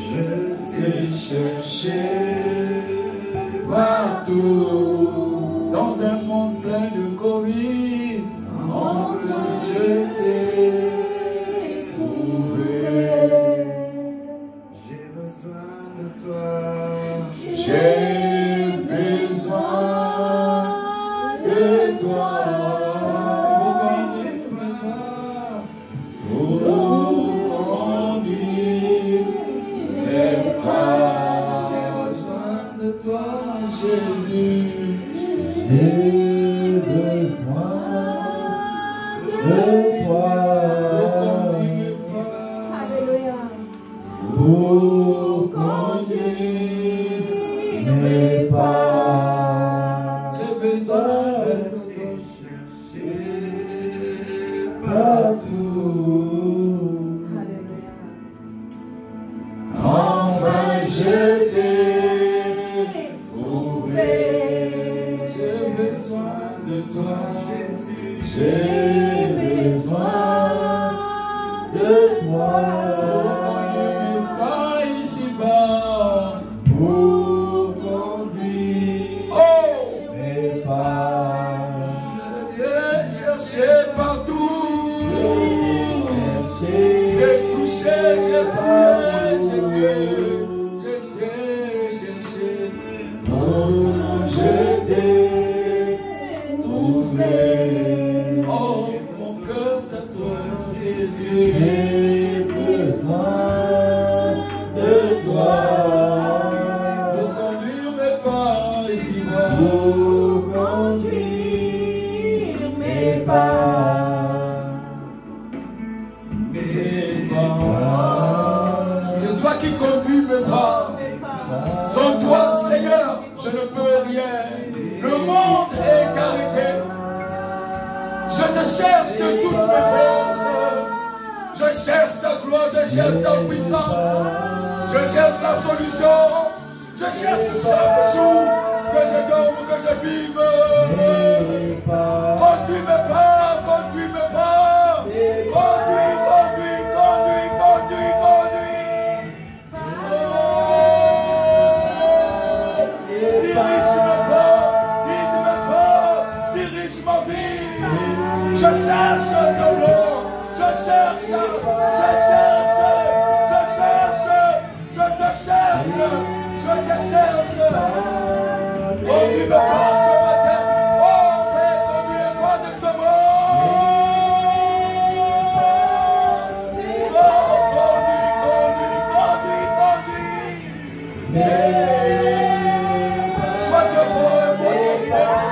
Je t'ai cherché partout, dans un monde plein de Covid, je t'ai trouvé. J'ai besoin de toi. J'ai besoin de toi. Jésus, j'ai besoin de toi. Alléluia. Pour conduire mes pas. J'ai besoin de te chercher partout. Alléluia. Enfin, je t'ai. J'ai besoin de toi, j'ai besoin de toi. Conduis pas ici-bas, pour conduire mes pas. Je t'ai cherché partout, j'ai touché, j'ai fouillé, j'ai vu. Je t'ai trouvé. Oh, mon cœur t'attend, Jésus. J'ai besoin de toi. Pour conduire mes pas ici-bas. Pour conduire mes pas. Mes pas. C'est toi qui conduis mes pas. Sans toi, Seigneur, je ne peux rien. Le monde est arrêté. Je te cherche de toutes mes forces. Je cherche ta gloire, je cherche ta puissance. Je cherche la solution. Je cherche chaque jour que je dorme, que je vive. Conduis mes pas, conduis mes pas. Conduis, conduis, conduis, conduis, conduis. Je cherche ton nom, je cherche, je cherche, je cherche, je te cherche, je te cherche. Conduis-moi pas ce matin, oh Père, conduis-moi de ce monde. Oh, conduis, conduis, conduis, conduis. Sois devant et bon Père.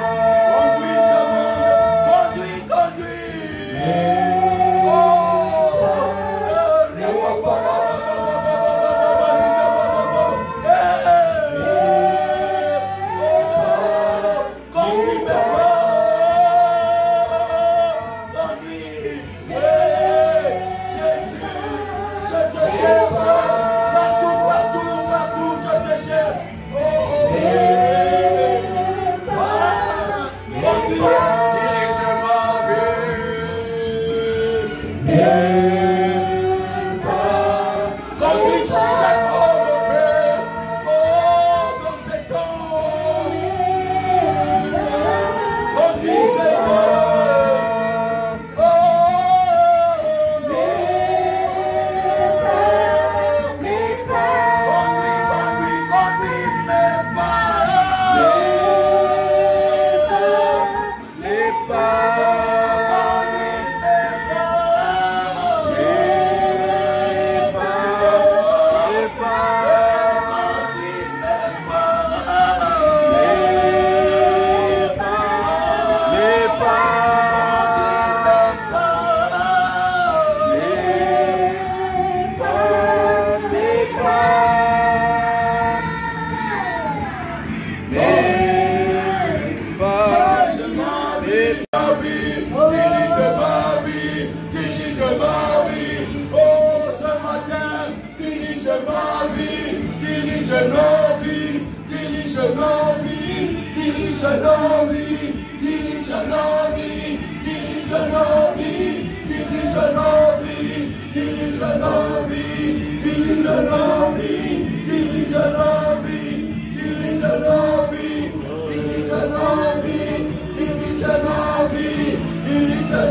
Dirige nos vies,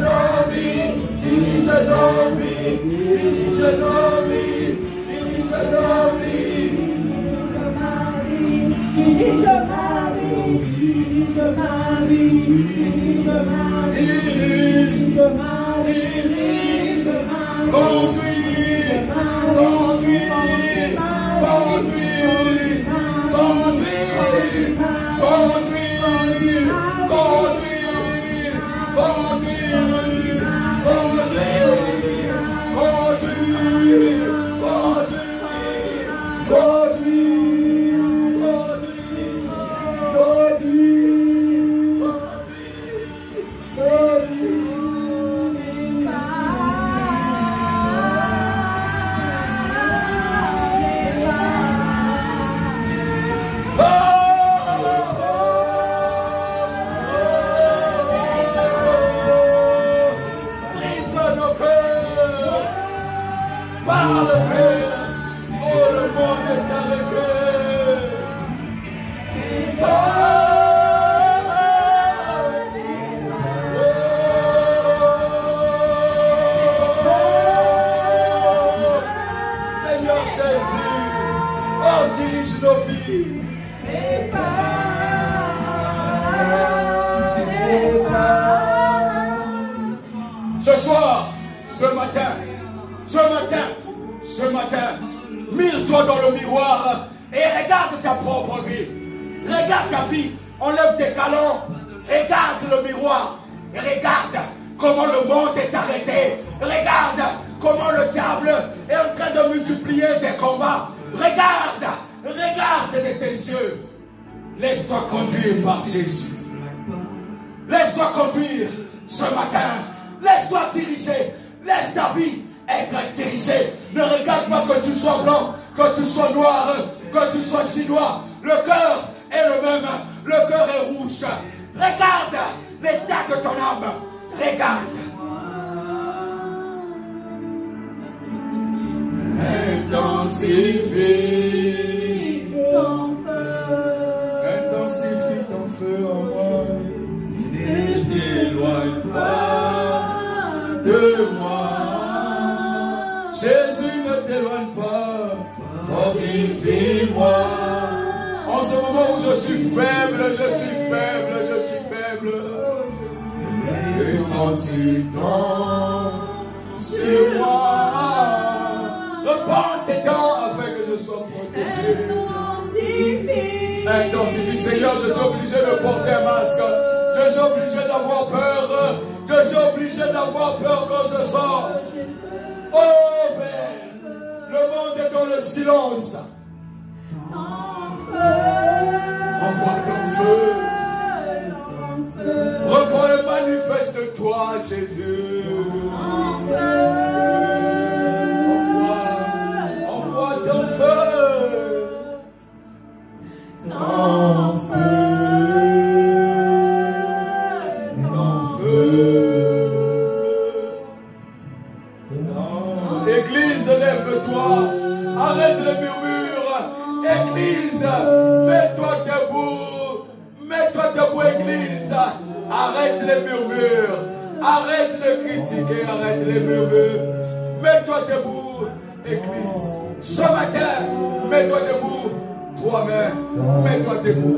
nos vies, dirige nos vies, dirige nos vies, dirige nos vies. Dirige ma vie, dirige ma vie, dirige ma vie, dirige ma vie, dirige ma vie, conduis, conduis, conduis, conduis, conduis, conduis, conduis, conduis, conduis. Ce soir, ce matin, mire-toi dans le miroir et regarde ta propre vie. Regarde ta vie, enlève tes talons, regarde le miroir et regarde comment le monde est arrêté. Regarde comment le diable est en train de multiplier tes combats. Regarde de tes yeux. Laisse-toi conduire par Jésus. Laisse-toi conduire ce matin. Laisse-toi diriger. Laisse ta vie être dirigée. Ne regarde pas que tu sois blanc, que tu sois noir, que tu sois chinois. Le cœur est le même. Le cœur est rouge. Regarde l'état de ton âme. Regarde. Intensifie ton feu. Intensifie ton feu en moi. Ne t'éloigne pas de moi. Jésus, ne t'éloigne pas. Fortifie-moi. En ce moment où je suis faible, je suis faible, je suis faible. Intensifie-toi sur moi. Repends tes dents afin que je sois protégé. Intensifie, Seigneur, je suis obligé de porter un masque. Je suis obligé d'avoir peur. Je suis obligé d'avoir peur quand je sors. Oh Père, le monde est dans le silence. Envoie ton feu. Reprends et manifeste-toi, Jésus. Envoie ton feu. Ton feu. Ton feu. Église, lève-toi. Arrête le murmure. Église, mets-toi debout. Mets-toi debout, Église. Arrête les murmures. Arrête de critiquer. Arrête les murmures. Mets-toi debout, Église. Ce matin, mets-toi debout. Toi-même, mets-toi debout.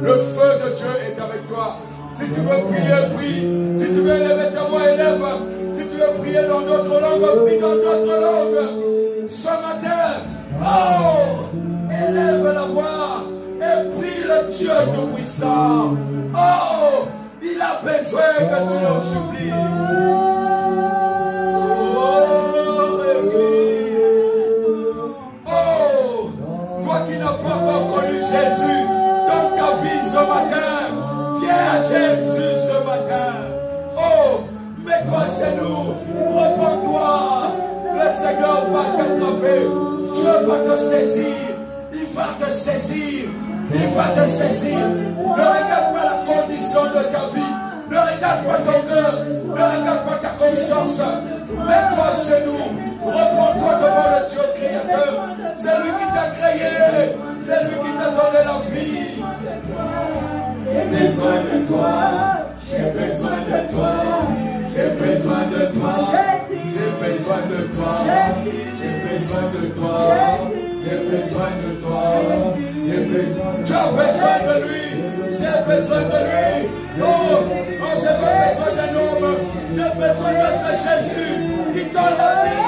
Le feu de Dieu est avec toi. Si tu veux prier, prie. Si tu veux élever ta voix, élève. Si tu veux prier dans d'autres langues, prie dans d'autres langues. Ce matin, oh, élève la voix et prie le Dieu Tout-Puissant. Oh, il a besoin que tu le supplies. Qui n'a pas encore connu Jésus dans ta vie ce matin, viens à Jésus ce matin. Oh, mets-toi chez nous, repends-toi. Le Seigneur va t'attraper. Dieu va te saisir. Il va te saisir. Il va te saisir. Ne regarde pas la condition de ta vie. Ne regarde pas ton cœur. Ne regarde pas ta conscience. Mets-toi chez nous. Repends-toi devant le Dieu créateur. C'est lui qui t'a créé. C'est lui qui t'a donné la vie. J'ai besoin de toi. J'ai besoin de toi. J'ai besoin de toi. J'ai besoin de toi. J'ai besoin de toi. J'ai besoin de toi. J'ai besoin de lui. J'ai besoin de lui. Oh, j'ai pas besoin d'un homme. J'ai besoin de ce Jésus qui donne la vie.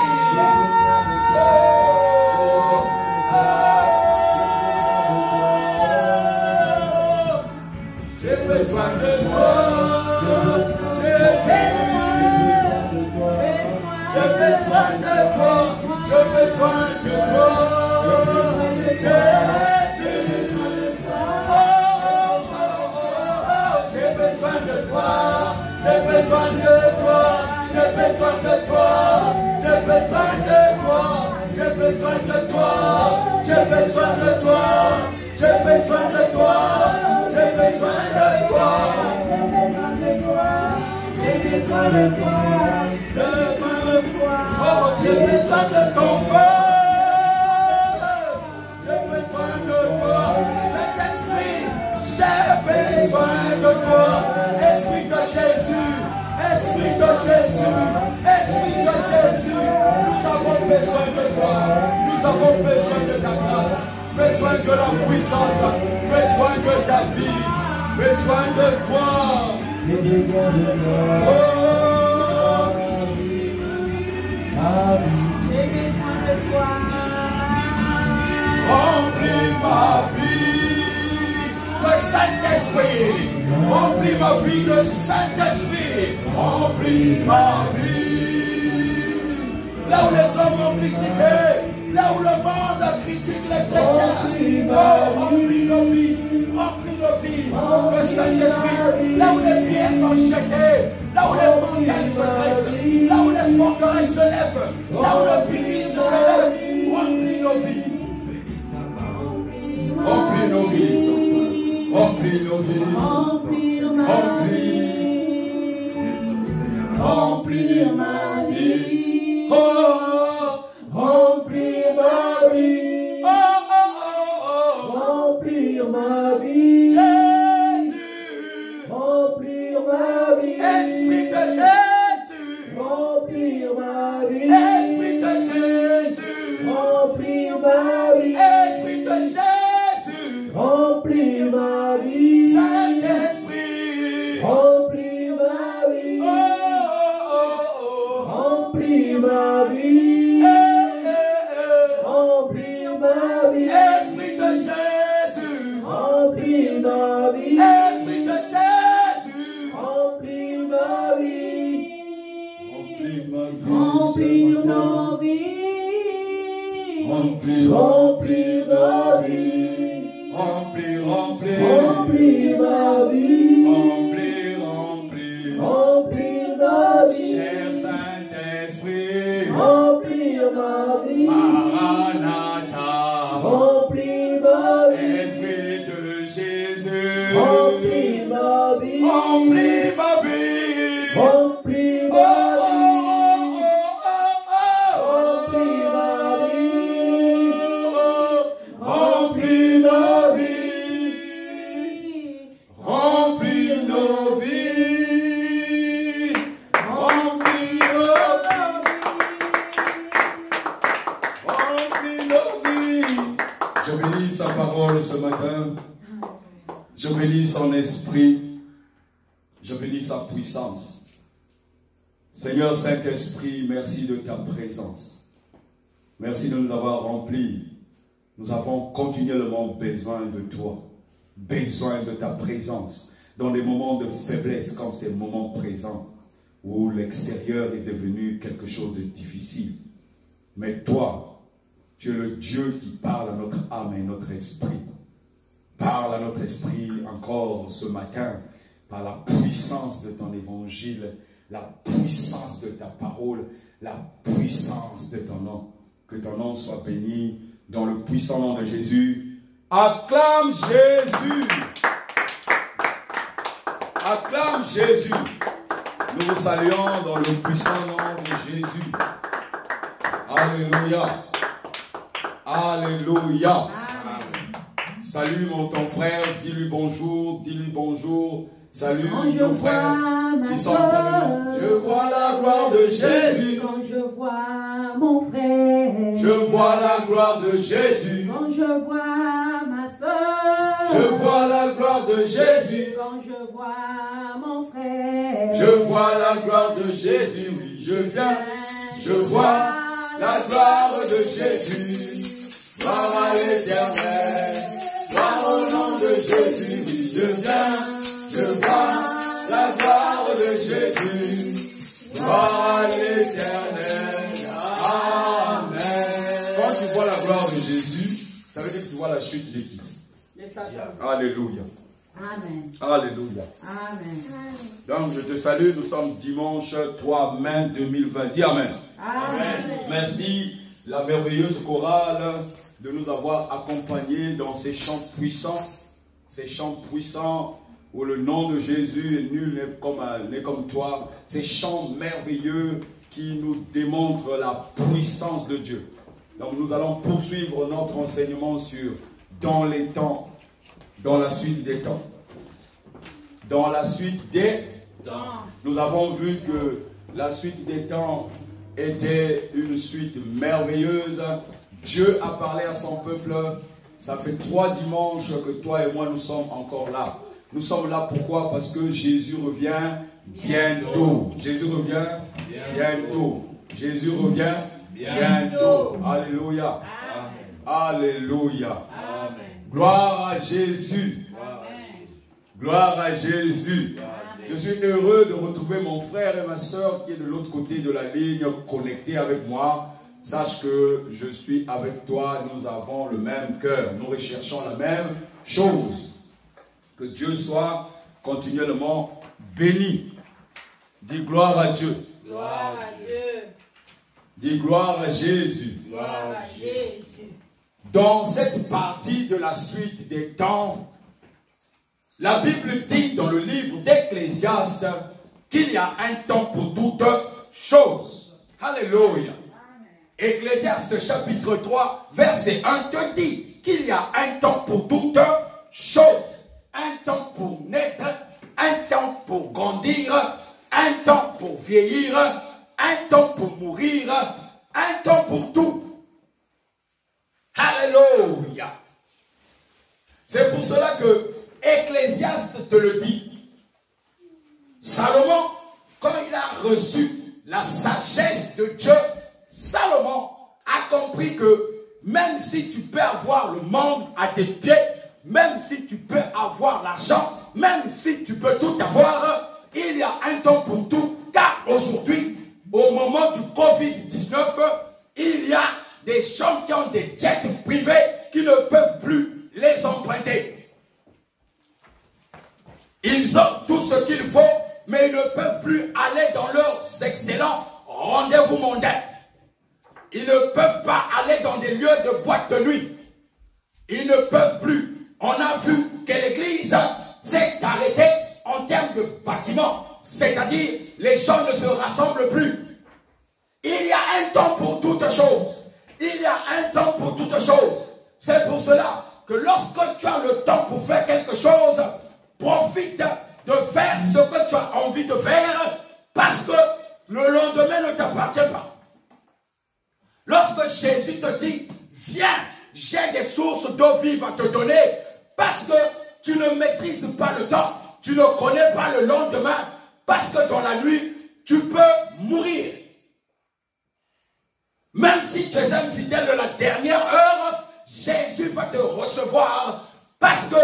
J'ai besoin de toi, Jésus. J'ai besoin de toi, j'ai besoin de toi, Jésus. J'ai besoin de toi, j'ai besoin de toi, j'ai besoin de toi, j'ai besoin de toi, j'ai besoin de toi, j'ai besoin de toi, j'ai besoin de toi, j'ai besoin de toi, j'ai besoin de toi, oh, j'ai besoin de ton feu, j'ai besoin de toi, Saint-Esprit, j'ai besoin de toi, Esprit de Jésus, Esprit de Jésus, Esprit de Jésus, nous avons besoin de toi, nous avons besoin de ta grâce, besoin de la puissance, besoin de ta vie, besoin de toi. Oh, remplis ma vie de Saint-Esprit, remplis ma vie de Saint-Esprit, remplis ma vie. Là où les hommes ont critiqué, là où le monde critique les chrétiens, oh, remplis nos vies de Saint-Esprit. Là où les pierres sont jetées, là où les montagnes se dressent, là où les forteresses se lèvent, là où le pays se lève, remplis nos vies. Remplis nos vies, remplis nos vies, remplis ma vie, oh, remplis ma vie, oh, oh, oh, oh, remplir ma vie, Jésus, remplir ma vie, Esprit de Jésus, remplir ma vie, Esprit de Jésus, remplir ma vie, Esprit de Jésus, remplir ma vie, Saint-Esprit, remplir ma vie, oh, oh, oh, remplir ma vie, remplir ma vie, Esprit de Jésus, remplir ma vie, Esprit de Jésus, remplir ma vie, remplir ma vie, remplir ma vie. Remplis ma vie, remplis ma vie, remplis ma vie, cher Saint-Esprit, remplis ma vie, Maranatha, remplis ma vie, Esprit de Jésus, remplis ma vie, remplis ma vie, remplis ma vie. Ce matin, je bénis son esprit, je bénis sa puissance. Seigneur Saint-Esprit, merci de ta présence. Merci de nous avoir remplis. Nous avons continuellement besoin de toi, besoin de ta présence. Dans des moments de faiblesse comme ces moments présents, où l'extérieur est devenu quelque chose de difficile. Mais toi, tu es le Dieu qui parle à notre âme et notre esprit. Parle à notre esprit encore ce matin par la puissance de ton évangile, la puissance de ta parole, la puissance de ton nom. Que ton nom soit béni dans le puissant nom de Jésus. Acclame Jésus. Acclame Jésus. Nous vous saluons dans le puissant nom de Jésus. Alléluia. Alléluia. Salut ton frère, dis-lui bonjour, dis-lui bonjour. Salut nos frères qui sont avec nous. Je vois la gloire de Jésus. Quand je vois mon frère. Je vois la gloire de Jésus. Quand je vois ma soeur. Je vois la gloire de Jésus. Quand je vois mon frère. Je vois la gloire de Jésus. Oui, je viens. Je vois la gloire de Jésus. Gloire à l'Éternel. Gloire au nom de Jésus. Oui, je viens. Je vois la gloire de Jésus. Gloire à l'Éternel. Amen. Quand tu vois la gloire de Jésus, ça veut dire que tu vois la chute de qui? Alléluia. Amen. Alléluia. Amen. Donc je te salue, nous sommes dimanche 3 mai 2020. Dis Amen. Amen. Merci la merveilleuse chorale de nous avoir accompagnés dans ces chants puissants où le nom de Jésus est nul n'est comme toi, ces chants merveilleux qui nous démontrent la puissance de Dieu. Donc nous allons poursuivre notre enseignement sur dans les temps, dans la suite des temps. Dans la suite des temps. Nous avons vu que la suite des temps était une suite merveilleuse. Dieu a parlé à son peuple. Ça fait 3 dimanches que toi et moi nous sommes encore là. Nous sommes là pourquoi? Parce que Jésus revient bientôt. Jésus revient bientôt. Jésus revient bientôt. Alléluia. Alléluia. Gloire à Jésus. Gloire à Jésus. Je suis heureux de retrouver mon frère et ma soeur qui est de l'autre côté de la ligne, connectés avec moi. Sache que je suis avec toi, nous avons le même cœur, nous recherchons la même chose. Que Dieu soit continuellement béni. Dis gloire à Dieu. Gloire à Dieu. Dis gloire à Jésus. Gloire à Jésus. Dans cette partie de la suite des temps, la Bible dit dans le livre d'Ecclésiaste qu'il y a un temps pour toutes choses. Alléluia. Ecclésiaste chapitre 3, verset 1 te dit qu'il y a un temps pour toutes choses. Un temps pour naître, un temps pour grandir, un temps pour vieillir, un temps pour mourir, un temps pour tout. Alléluia. C'est pour cela que Ecclésiaste te le dit. Salomon, quand il a reçu la sagesse de Dieu, Salomon a compris que même si tu peux avoir le monde à tes pieds, même si tu peux avoir l'argent, même si tu peux tout avoir, il y a un temps pour tout. Car aujourd'hui, au moment du Covid-19, il y a des gens qui ont des jets privés qui ne peuvent plus les emprunter. Ils ont tout ce qu'il faut, mais ils ne peuvent plus aller dans leurs excellents rendez-vous mondains. Ils ne peuvent pas aller dans des lieux de boîte de nuit. Ils ne peuvent plus. On a vu que l'église s'est arrêtée en termes de bâtiments. C'est-à-dire, les gens ne se rassemblent plus. Il y a un temps pour toutes choses. Il y a un temps pour toutes choses. C'est pour cela que lorsque tu as le temps pour faire quelque chose, profite de faire ce que tu as envie de faire, parce que le lendemain ne t'appartient pas. Lorsque Jésus te dit, viens, j'ai des sources d'eau vive à te donner, parce que tu ne maîtrises pas le temps, tu ne connais pas le lendemain, parce que dans la nuit, tu peux mourir. Même si tu es un fidèle de la dernière heure, Jésus va te recevoir, parce que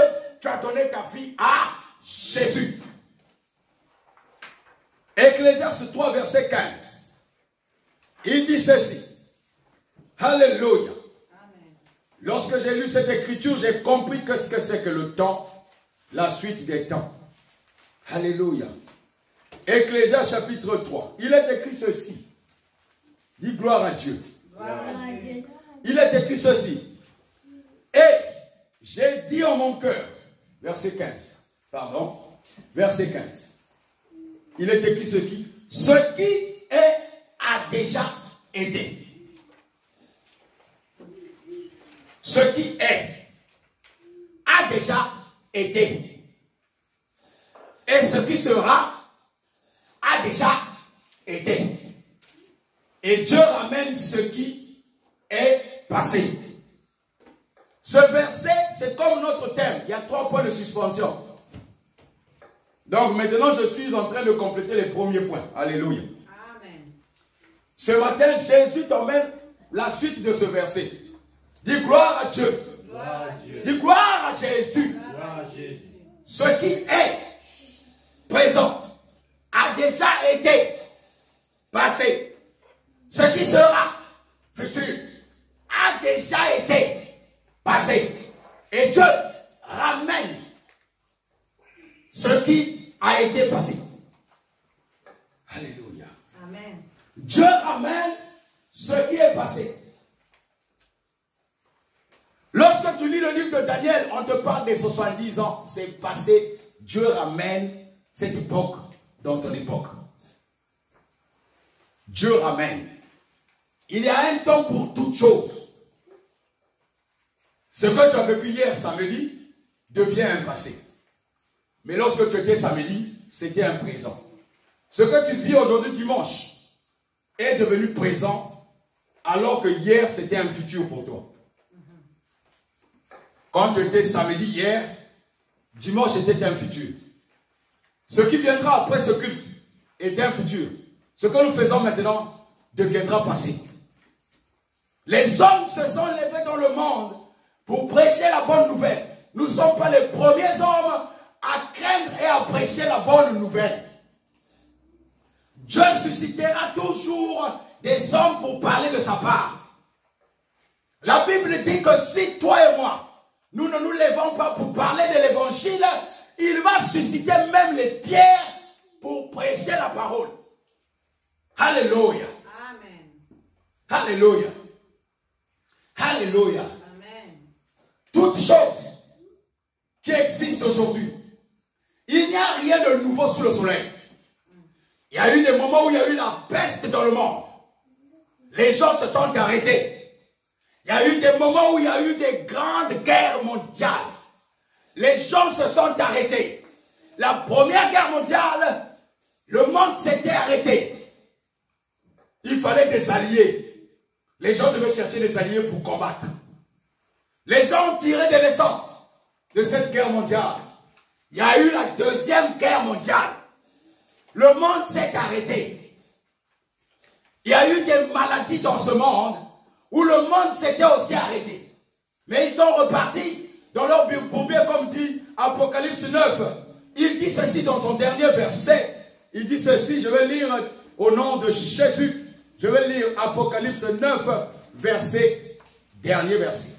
tu as donné ta vie à Jésus. Ecclésiaste 3, verset 15. Il dit ceci. Alléluia. Lorsque j'ai lu cette écriture, j'ai compris ce que c'est que le temps, la suite des temps. Alléluia. Ecclésiaste chapitre 3. Il est écrit ceci. Dis gloire à Dieu. Gloire à Dieu. Il est écrit ceci. Et j'ai dit en mon cœur, verset 15. Pardon. Verset 15. Il est écrit ce qui est a déjà été. Ce qui est a déjà été. Et ce qui sera a déjà était. Et Dieu ramène ce qui est passé. Ce verset, c'est comme notre thème. Il y a 3 points de suspension. Donc maintenant, je suis en train de compléter les premiers points. Alléluia. Amen. Ce matin, Jésus t'emmène la suite de ce verset. Dis gloire à Dieu. Gloire à Dieu. Dis gloire à Jésus. Gloire à Jésus. Ce qui est présent a déjà été passé. Ce qui sera futur a déjà été passé. Et Dieu ramène ce qui a été passé. Alléluia. Amen. Dieu ramène ce qui est passé. Lorsque tu lis le livre de Daniel, on te parle des 70 ans. C'est passé. Dieu ramène cette époque dans ton époque. Dieu ramène. Il y a un temps pour toutes choses. Ce que tu as vécu hier samedi devient un passé. Mais lorsque tu étais samedi, c'était un présent. Ce que tu vis aujourd'hui dimanche est devenu présent alors que hier c'était un futur pour toi. Quand tu étais samedi hier, dimanche était un futur. Ce qui viendra après ce culte est un futur. Ce que nous faisons maintenant deviendra passé. Les hommes se sont levés dans le monde pour prêcher la bonne nouvelle. Nous ne sommes pas les premiers hommes à craindre et à prêcher la bonne nouvelle. Dieu suscitera toujours des hommes pour parler de sa part. La Bible dit que si toi et moi, nous ne nous levons pas pour parler de l'évangile, il va susciter même les pierres pour prêcher la parole. Alléluia. Amen. Alléluia. Alléluia. Amen. Toutes choses qui existent aujourd'hui, il n'y a rien de nouveau sous le soleil. Il y a eu des moments où il y a eu la peste dans le monde. Les gens se sont arrêtés. Il y a eu des moments où il y a eu des grandes guerres mondiales. Les gens se sont arrêtés. La première guerre mondiale, le monde s'était arrêté. Il fallait des alliés. Les gens devaient chercher des alliés pour combattre. Les gens ont tiré des leçons de cette guerre mondiale. Il y a eu la deuxième guerre mondiale. Le monde s'est arrêté. Il y a eu des maladies dans ce monde où le monde s'était aussi arrêté. Mais ils sont repartis dans leur bourbier, comme dit Apocalypse 9. Il dit ceci dans son dernier verset. Il dit ceci, je vais lire au nom de Jésus. Je vais lire Apocalypse 9, dernier verset.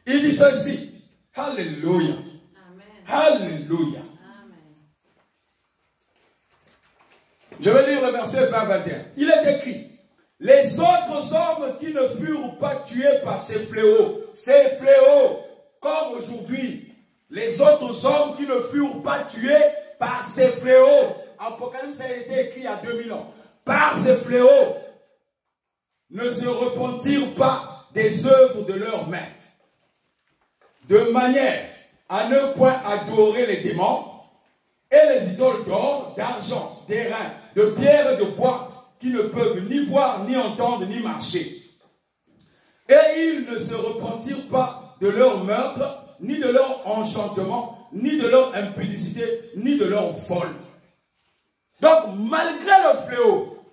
Il dit ceci. Alléluia. Amen. Alléluia. Amen. Je vais lire le verset 20-21. Il est écrit. Les autres hommes qui ne furent pas tués par ces fléaux, comme aujourd'hui, les autres hommes qui ne furent pas tués par ces fléaux, Apocalypse a été écrit il y a 2000 ans, par ces fléaux, ne se repentirent pas des œuvres de leurs mains, de manière à ne point adorer les démons et les idoles d'or, d'argent, d'airain, de pierre et de bois, qui ne peuvent ni voir, ni entendre, ni marcher. Et ils ne se repentirent pas de leur meurtre, ni de leur enchantement, ni de leur impudicité, ni de leur vol. Donc, malgré le fléau,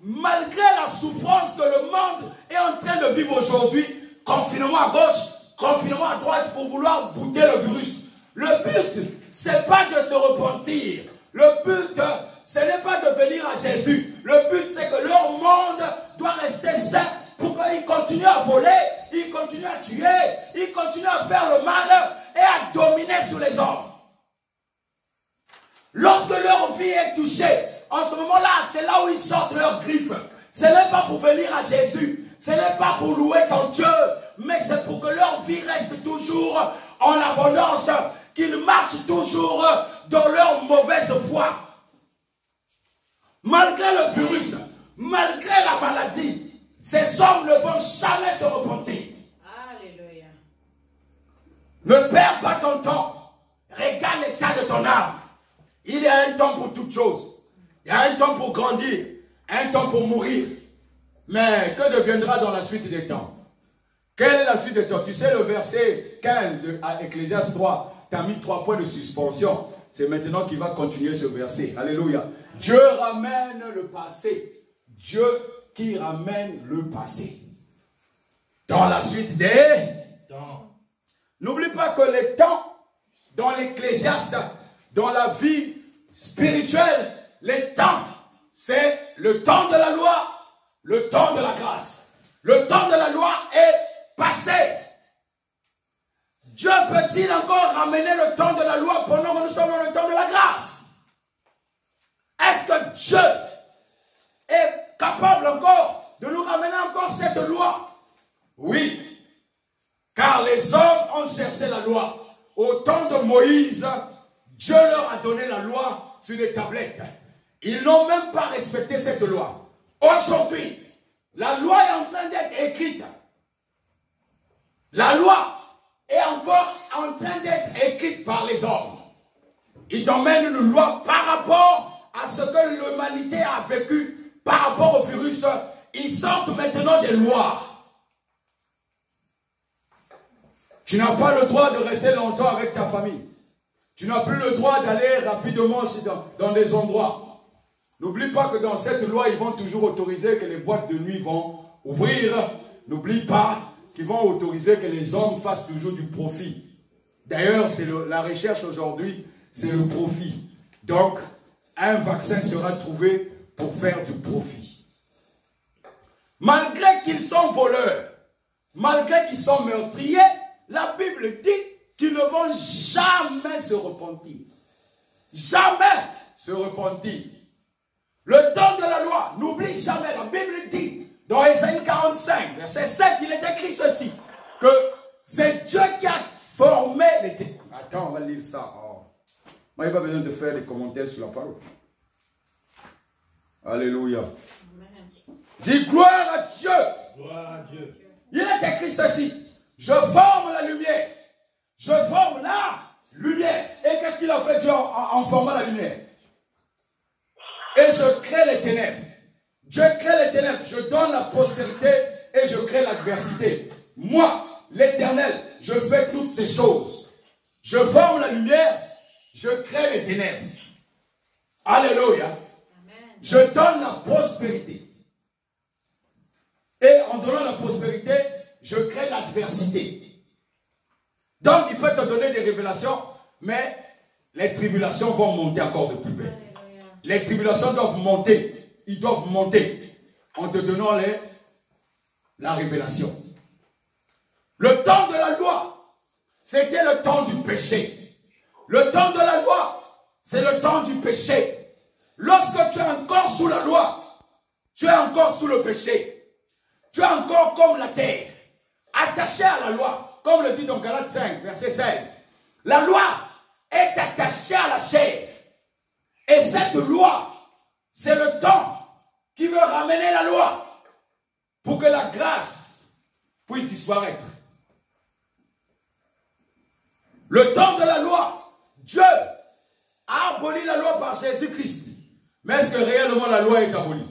malgré la souffrance que le monde est en train de vivre aujourd'hui, confinement à gauche, confinement à droite pour vouloir bouter le virus, le but, c'est pas de se repentir. Le but, ce n'est pas de venir à Jésus. Le but, c'est que leur monde doit rester sain pour qu'ils continuent à voler, ils continuent à tuer, ils continuent à faire le mal et à dominer sur les hommes. Lorsque leur vie est touchée, en ce moment-là, c'est là où ils sortent leurs griffes. Ce n'est pas pour venir à Jésus, ce n'est pas pour louer ton Dieu, mais c'est pour que leur vie reste toujours en abondance, qu'ils marchent toujours dans leur mauvaise voie. Malgré le virus, malgré la maladie, ces hommes ne vont jamais se repentir. Alléluia. Ne perds pas ton temps. Regarde l'état de ton âme. Il y a un temps pour toutes choses. Il y a un temps pour grandir, un temps pour mourir. Mais que deviendra dans la suite des temps? Quelle est la suite des temps? Tu sais, le verset 15 de Ecclésiaste 3, tu as mis 3 points de suspension. C'est maintenant qu'il va continuer ce verset. Alléluia. Dieu ramène le passé. Dieu qui ramène le passé. Dans la suite des temps. N'oublie pas que les temps, dans l'Ecclésiaste, dans la vie spirituelle, les temps, c'est le temps de la loi, le temps de la grâce. Le temps de la loi est passé. Dieu peut-il encore ramener le temps de la loi pendant que nous sommes dans le temps de la grâce? Est-ce que Dieu est capable encore de nous ramener encore cette loi? Oui, car les hommes ont cherché la loi. Au temps de Moïse, Dieu leur a donné la loi sur des tablettes. Ils n'ont même pas respecté cette loi. Aujourd'hui, la loi est en train d'être écrite. La loi est encore en train d'être écrite par les hommes. Ils t'emmènent une loi par rapport à ce que l'humanité a vécu, par rapport au virus. Ils sortent maintenant des lois. Tu n'as pas le droit de rester longtemps avec ta famille. Tu n'as plus le droit d'aller rapidement dans des endroits. N'oublie pas que dans cette loi, ils vont toujours autoriser que les boîtes de nuit vont ouvrir. N'oublie pas qu'ils vont autoriser que les hommes fassent toujours du profit. D'ailleurs, c'est la recherche aujourd'hui, c'est le profit. Donc, un vaccin sera trouvé pour faire du profit. Malgré qu'ils sont voleurs, malgré qu'ils sont meurtriers, la Bible dit qu'ils ne vont jamais se repentir. Jamais se repentir. Le temps de la loi, n'oublie jamais, la Bible dit, dans Ésaïe 45, verset 7, il est écrit ceci, que c'est Dieu qui a formé les ténèbres. Attends, on va lire ça. Oh. Moi, il n'y a pas besoin de faire des commentaires sur la parole. Alléluia. Amen. Dis gloire à Dieu. Gloire à Dieu. Il est écrit ceci, je forme la lumière. Je forme la lumière. Et qu'est-ce qu'il a fait Dieu en formant la lumière? Et je crée les ténèbres. Dieu crée les ténèbres. Je donne la postérité et je crée l'adversité. Moi, l'Éternel, je fais toutes ces choses. Je forme la lumière, je crée les ténèbres. Alléluia. Amen. Je donne la prospérité. Et en donnant la prospérité, je crée l'adversité. Donc, il peut te donner des révélations, mais les tribulations vont monter encore de plus belle. Les tribulations doivent monter. Ils doivent monter en te donnant la révélation. Le temps de la loi, c'était le temps du péché. Le temps de la loi, c'est le temps du péché. Lorsque tu es encore sous la loi, tu es encore sous le péché. Tu es encore comme la terre, attaché à la loi, comme le dit dans Galates 5, verset 16. La loi est attachée à la chair. Et cette loi, c'est le temps qui veut ramener la loi pour que la grâce puisse disparaître. Le temps de la loi, Dieu a aboli la loi par Jésus-Christ. Mais est-ce que réellement la loi est abolie?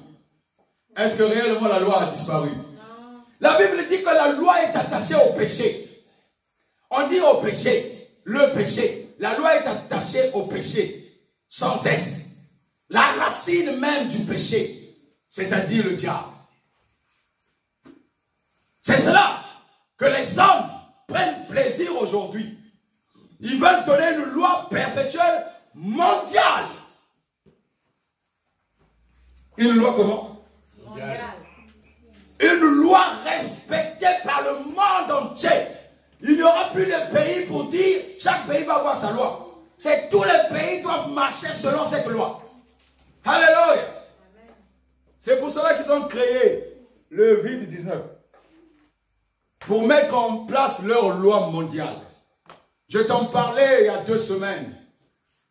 Est-ce que réellement la loi a disparu? Non. La Bible dit que la loi est attachée au péché. On dit au péché, le péché. La loi est attachée au péché. Sans cesse. La racine même du péché, c'est-à-dire le diable. C'est cela que les hommes prennent plaisir aujourd'hui. Ils veulent donner une loi perpétuelle mondiale. Une loi comment? Mondiale. Une loi respectée par le monde entier. Il n'y aura plus de pays pour dire chaque pays va avoir sa loi. C'est tous les pays doivent marcher selon cette loi. Alléluia. C'est pour cela qu'ils ont créé le Covid-19. Pour mettre en place leur loi mondiale. Je t'en parlais il y a 2 semaines.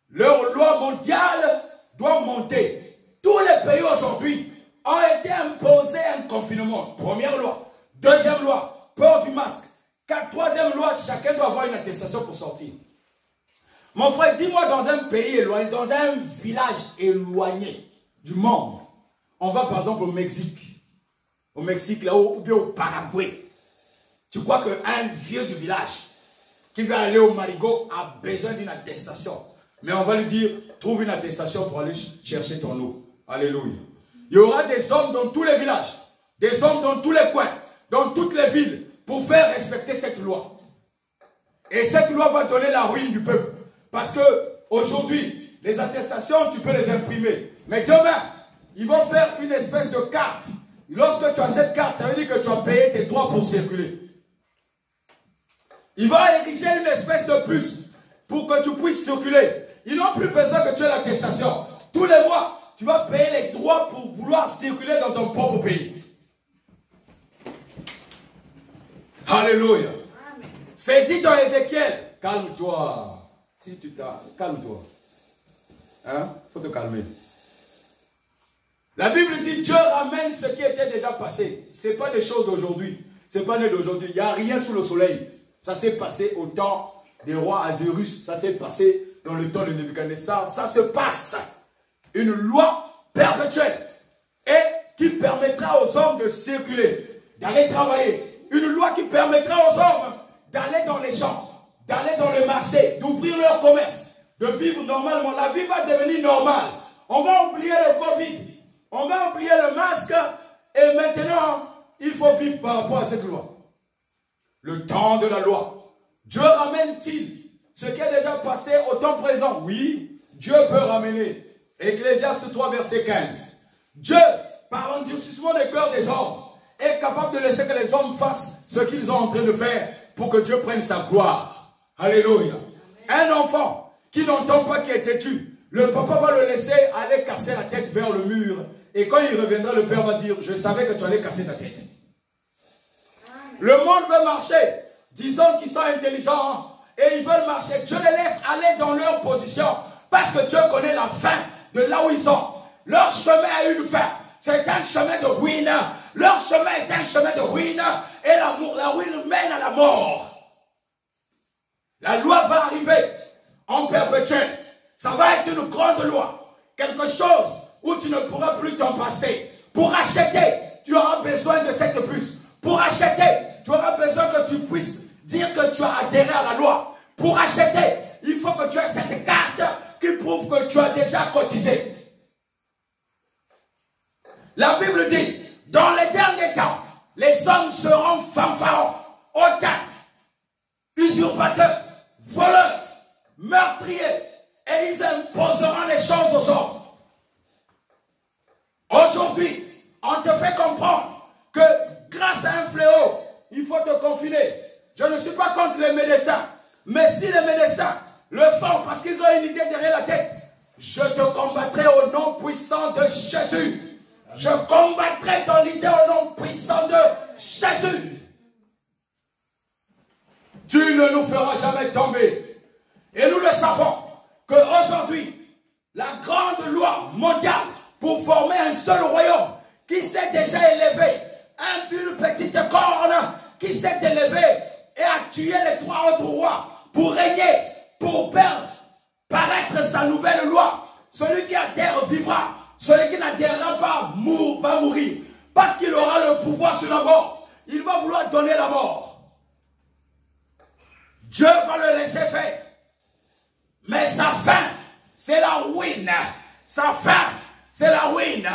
Leur loi mondiale doit monter. Tous les pays aujourd'hui ont été imposés un confinement. Première loi. Deuxième loi, port du masque. Troisième loi, chacun doit avoir une attestation pour sortir. Mon frère, dis-moi dans un pays éloigné, dans un village éloigné, du monde. On va par exemple au Mexique. Au Mexique, là-haut, ou bien au Paraguay. Tu crois qu'un vieux du village qui va aller au Marigot a besoin d'une attestation. Mais on va lui dire, trouve une attestation pour aller chercher ton eau. Alléluia. Il y aura des hommes dans tous les villages, des hommes dans tous les coins, dans toutes les villes, pour faire respecter cette loi. Et cette loi va donner la ruine du peuple. Parce que aujourd'hui, les attestations, tu peux les imprimer. Mais demain, ils vont faire une espèce de carte. Lorsque tu as cette carte, ça veut dire que tu as payé tes droits pour circuler. Il va ériger une espèce de puce pour que tu puisses circuler. Ils n'ont plus besoin que tu aies l'attestation. Tous les mois, tu vas payer les droits pour vouloir circuler dans ton propre pays. Alléluia. C'est dit dans Ézéchiel. Calme-toi. Si tu calme-toi. Hein? Faut te calmer. La Bible dit Dieu ramène ce qui était déjà passé. Ce n'est pas des choses d'aujourd'hui. Ce n'est pas né d'aujourd'hui. Il n'y a rien sous le soleil. Ça s'est passé au temps des rois Azérus. Ça s'est passé dans le temps de Nebuchadnezzar. Ça se passe. Une loi perpétuelle. Et qui permettra aux hommes de circuler, d'aller travailler. Une loi qui permettra aux hommes d'aller dans les champs, d'aller dans le marché, d'ouvrir leur commerce, de vivre normalement. La vie va devenir normale. On va oublier le Covid. On va oublier le masque. Et maintenant, il faut vivre par rapport à cette loi. Le temps de la loi. Dieu ramène-t-il ce qui est déjà passé au temps présent? Oui, Dieu peut ramener. Ecclésiaste 3, verset 15. Dieu, par l'endurcissement des cœurs des hommes, est capable de laisser que les hommes fassent ce qu'ils sont en train de faire pour que Dieu prenne sa gloire. Alléluia. Un enfant qui n'entend pas, qui est têtu, le papa va le laisser aller casser la tête vers le mur. Et quand il reviendra, le père va dire, je savais que tu allais casser ta tête. Le monde veut marcher. Disons qu'ils sont intelligents et ils veulent marcher. Dieu les laisse aller dans leur position parce que Dieu connaît la fin de là où ils sont. Leur chemin a une fin. C'est un chemin de ruine. Leur chemin est un chemin de ruine et la ruine mène à la mort. La loi va arriver en perpétuel. Ça va être une grande loi. Quelque chose où tu ne pourras plus t'en passer. Pour acheter, tu auras besoin de cette puce. Pour acheter, tu auras besoin que tu puisses dire que tu as adhéré à la loi. Pour acheter, il faut que tu aies cette carte qui prouve que tu as déjà cotisé. La Bible dit, dans les derniers temps, les hommes seront fanfarons, hautains, usurpateurs, voleurs, meurtriers, et ils imposeront les choses aux hommes. Aujourd'hui, on te fait comprendre que grâce à un fléau, il faut te confiner. Je ne suis pas contre les médecins. Mais si les médecins le font parce qu'ils ont une idée derrière la tête, je te combattrai au nom puissant de Jésus. Je combattrai ton idée au nom puissant de Jésus. Tu ne nous feras jamais tomber. Et nous le savons qu'aujourd'hui, la grande loi mondiale pour former un seul royaume qui s'est déjà élevé, une petite corne qui s'est élevée et a tué les trois autres rois pour régner, pour paraître sa nouvelle loi. Celui qui adhère vivra, celui qui n'adhérera pas va mourir. Parce qu'il aura le pouvoir sur la mort. Il va vouloir donner la mort. Dieu va le laisser faire. Mais sa fin, c'est la ruine. Sa fin, c'est la ruine.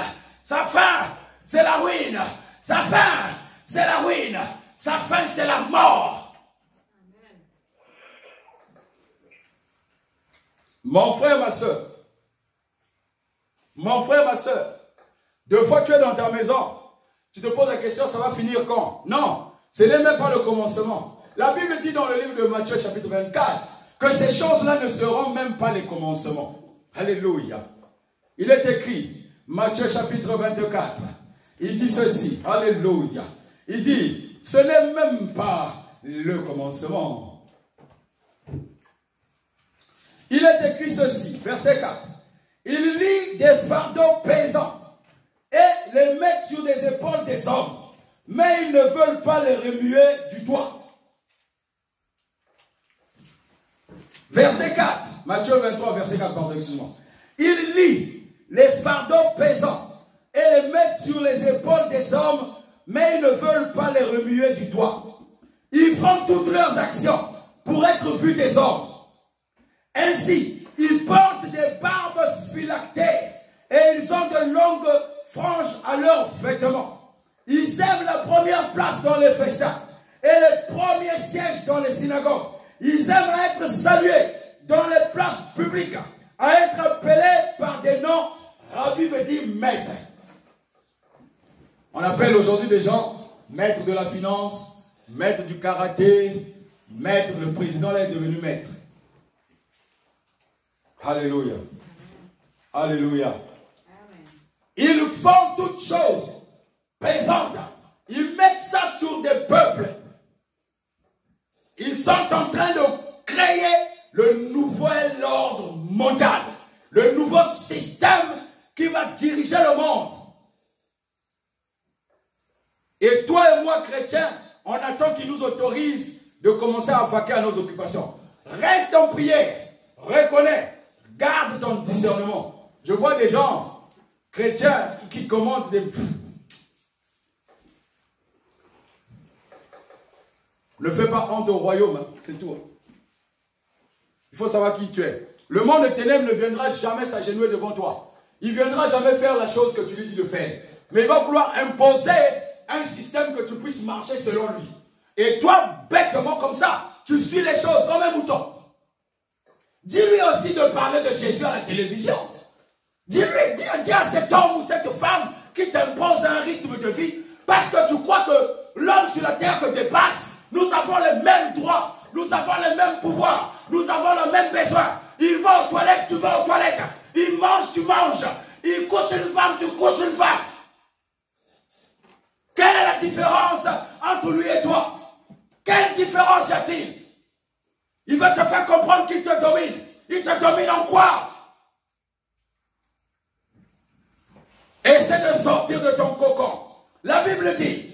Sa fin, c'est la ruine. Sa fin, c'est la ruine. Sa fin, c'est la mort. Amen. Mon frère, ma soeur. Mon frère, ma soeur. Deux fois tu es dans ta maison. Tu te poses la question, ça va finir quand? Non, ce n'est même pas le commencement. La Bible dit dans le livre de Matthieu, chapitre 24, que ces choses-là ne seront même pas les commencements. Alléluia. Il est écrit, Matthieu, chapitre 24. Il dit ceci, alléluia. Il dit, ce n'est même pas le commencement. Il est écrit ceci, verset 4. Il lie des fardeaux pesants et les met sur les épaules des hommes, mais ils ne veulent pas les remuer du doigt. Verset 4, Matthieu 23, verset 4, pardon, excuse-moi. Il lie les fardeaux pesants et les mettent sur les épaules des hommes, mais ils ne veulent pas les remuer du doigt. Ils font toutes leurs actions pour être vus des hommes. Ainsi, ils portent des barbes phylactées et ils ont de longues franges à leurs vêtements. Ils aiment la première place dans les festins et les premiers sièges dans les synagogues. Ils aiment être salués dans les places publiques, à être appelés par des noms. Rabbi veut dire maître. On appelle aujourd'hui des gens maître de la finance, maître du karaté, maître, le président là est devenu maître. Alléluia. Alléluia. Amen. Ils font toutes choses pesantes. Ils mettent ça sur des peuples. Ils sont en train de créer le nouvel ordre mondial. Le nouveau système qui va diriger le monde. Et toi et moi, chrétiens, on attend qu'ils nous autorisent de commencer à vaquer à nos occupations. Reste en prière. Reconnais. Garde ton discernement. Je vois des gens chrétiens qui commandent des... Ne fais pas honte au royaume, hein, c'est tout. Il faut savoir qui tu es. Le monde des ténèbres ne viendra jamais s'agenouiller devant toi. Il ne viendra jamais faire la chose que tu lui dis de faire. Mais il va vouloir imposer un système que tu puisses marcher selon lui. Et toi, bêtement comme ça, tu suis les choses comme un mouton. Dis-lui aussi de parler de Jésus à la télévision. Dis-lui, dis à cet homme ou cette femme qui t'impose un rythme de vie parce que tu crois que l'homme sur la terre te dépasse. Nous avons les mêmes droits, nous avons les mêmes pouvoirs, nous avons le même besoin. Il va aux toilettes, tu vas aux toilettes. Il mange, tu manges. Il couche une femme, tu couches une femme. Quelle est la différence entre lui et toi? Quelle différence y a-t-il? Il veut te faire comprendre qu'il te domine. Il te domine en quoi? Essaie de sortir de ton cocon. La Bible dit,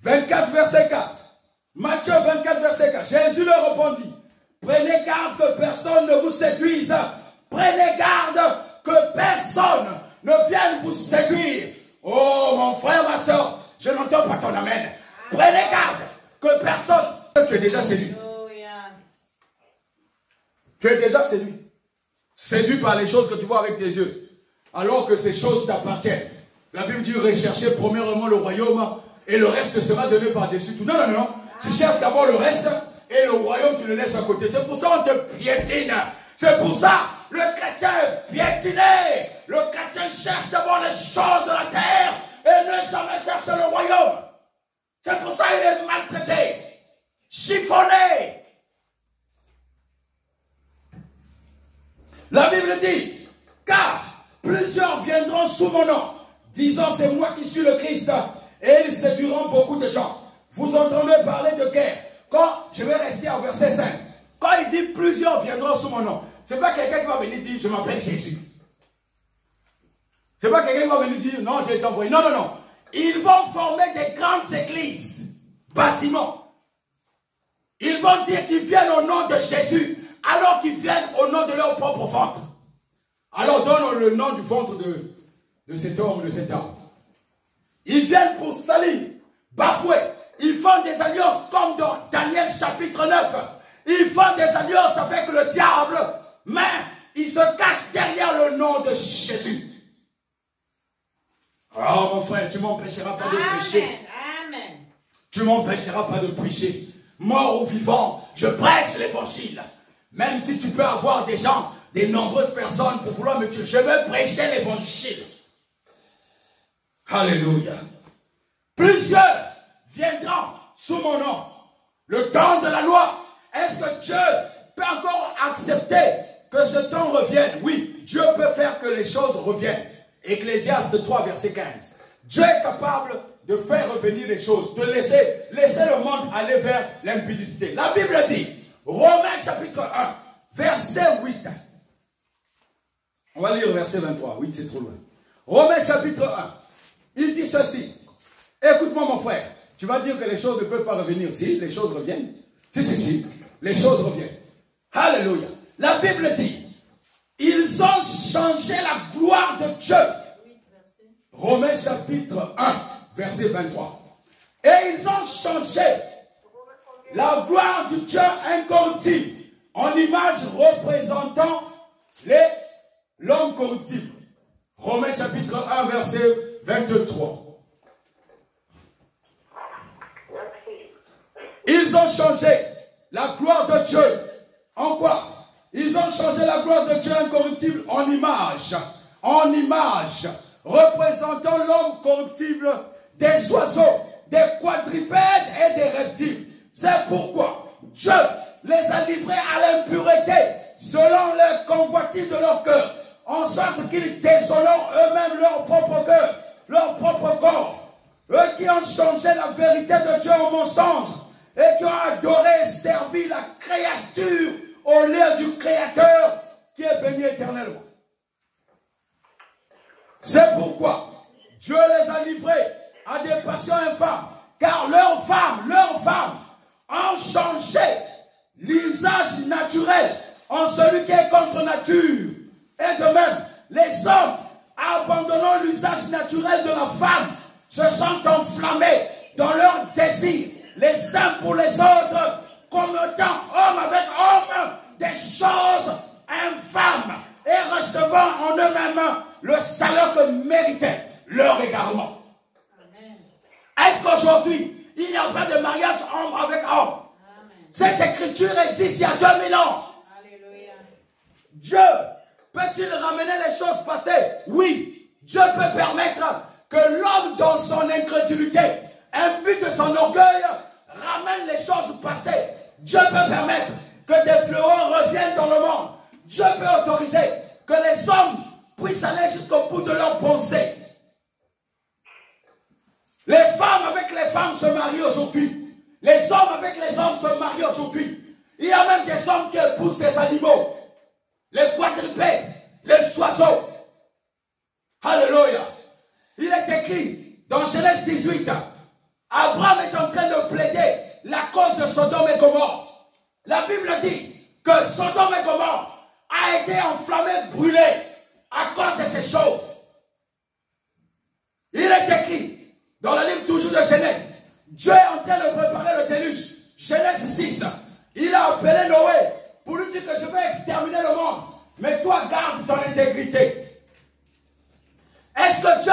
24 verset 4, Matthieu 24 verset 4, Jésus leur répondit, prenez garde que personne ne vous séduise, prenez garde que personne ne vienne vous séduire. Oh mon frère, ma soeur, je n'entends pas ton amen. Prenez garde que personne, tu es déjà séduit. Tu es déjà séduit. Séduit par les choses que tu vois avec tes yeux, alors que ces choses t'appartiennent. La Bible dit recherchez premièrement le royaume et le reste sera donné par-dessus tout. Non, non, non. Tu cherches d'abord le reste et le royaume tu le laisses à côté. C'est pour ça qu'on te piétine. C'est pour ça le chrétien est piétiné. Le chrétien cherche d'abord les choses de la terre et ne jamais chercher le royaume. C'est pour ça qu'il est maltraité, chiffonné. La Bible dit, car plusieurs viendront sous mon nom, disant c'est moi qui suis le Christ, et ils séduiront beaucoup de gens. Vous entendez parler de guerre. Quand, je vais rester au verset 5, quand il dit plusieurs viendront sous mon nom, c'est pas quelqu'un qui va venir dire je m'appelle Jésus. C'est pas quelqu'un qui va venir dire non, j'ai été envoyé. Non, non, non. Ils vont former des grandes églises, bâtiments. Ils vont dire qu'ils viennent au nom de Jésus, alors qu'ils viennent au nom de leur propre ventre. Alors donne le nom du ventre de cet homme, de cette dame. Ils viennent pour salir, bafouer. Ils font des alliances comme dans Daniel chapitre 9. Ils font des alliances avec le diable, mais ils se cachent derrière le nom de Jésus. Oh mon frère, tu m'empêcheras pas de prêcher. Amen. Tu m'empêcheras pas de prêcher. Mort ou vivant, je prêche l'évangile. Même si tu peux avoir des gens, des nombreuses personnes pour vouloir me tuer, je veux prêcher l'évangile. Alléluia. Plusieurs viendront sous mon nom. Le temps de la loi. Est-ce que Dieu peut encore accepter que ce temps revienne? Oui, Dieu peut faire que les choses reviennent. Ecclésiaste 3, verset 15. Dieu est capable de faire revenir les choses, de laisser le monde aller vers l'impudicité. La Bible dit, Romains chapitre 1, verset 8. On va lire verset 23. 8, c'est trop loin. Romains chapitre 1. Il dit ceci. Écoute-moi mon frère. Tu vas dire que les choses ne peuvent pas revenir. Si, les choses reviennent. Si. Les choses reviennent. Alléluia. La Bible dit, ils ont changé la gloire de Dieu. Romains chapitre 1, verset 23. Et ils ont changé la gloire du Dieu incorruptible en image représentant l'homme corruptible. Romains chapitre 1, verset 23. Ils ont changé la gloire de Dieu. En quoi? Ils ont changé la gloire de Dieu incorruptible en image, représentant l'homme corruptible, des oiseaux, des quadrupèdes et des reptiles. C'est pourquoi Dieu les a livrés à l'impureté selon les convoitises de leur cœur, en sorte qu'ils désolent eux-mêmes leur propre cœur, leur propre corps. Eux qui ont changé la vérité de Dieu en mensonge et qui ont adoré et servi la créature au lieu du Créateur qui est béni éternellement. C'est pourquoi Dieu les a livrés à des passions infâmes, car leurs femmes ont changé l'usage naturel en celui qui est contre nature. Et de même, les hommes, abandonnant l'usage naturel de la femme, se sont enflammés dans leurs désirs, les uns pour les autres, commettant homme avec homme des choses infâmes et recevant en eux-mêmes le salaire que méritait leur égarement. Est-ce qu'aujourd'hui, il n'y a pas de mariage homme avec homme? Cette écriture existe il y a 2000 ans. Alléluia. Dieu peut-il ramener les choses passées? Oui. Dieu peut permettre que l'homme, dans son incrédulité, imbu de son orgueil, ramène les choses passées. Dieu peut permettre que des fléaux reviennent dans le monde. Dieu peut autoriser que les hommes puissent aller jusqu'au bout de leurs pensées. Les femmes avec les femmes se marient aujourd'hui. Les hommes avec les hommes se marient aujourd'hui. Il y a même des hommes qui épousent des animaux. Les quadrupèdes, les oiseaux. Alléluia. Il est écrit dans Genèse 18, Abraham est en train de plaider la cause de Sodome et Gomorrhe. La Bible dit que Sodome et Gomorrhe a été enflammé, brûlé à cause de ces choses. Il est écrit dans le livre toujours de Genèse, Dieu est en train de préparer le déluge. Genèse 6, il a appelé Noé pour lui dire que je vais exterminer le monde, mais toi garde ton intégrité. Est-ce que Dieu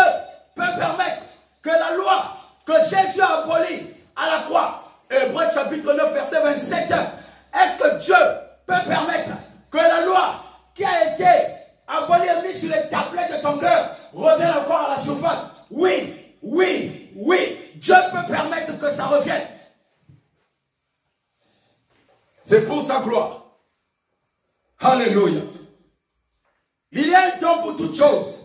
peut permettre que la loi que Jésus a abolie à la croix, Hébreux chapitre 9 verset 27, est-ce que Dieu peut permettre que la loi qui a été abolie et mise sur les tablettes de ton cœur revienne encore à la surface? Oui, oui, oui. Dieu peut permettre que ça revienne. C'est pour sa gloire. Alléluia. Il y a un temps pour toutes choses.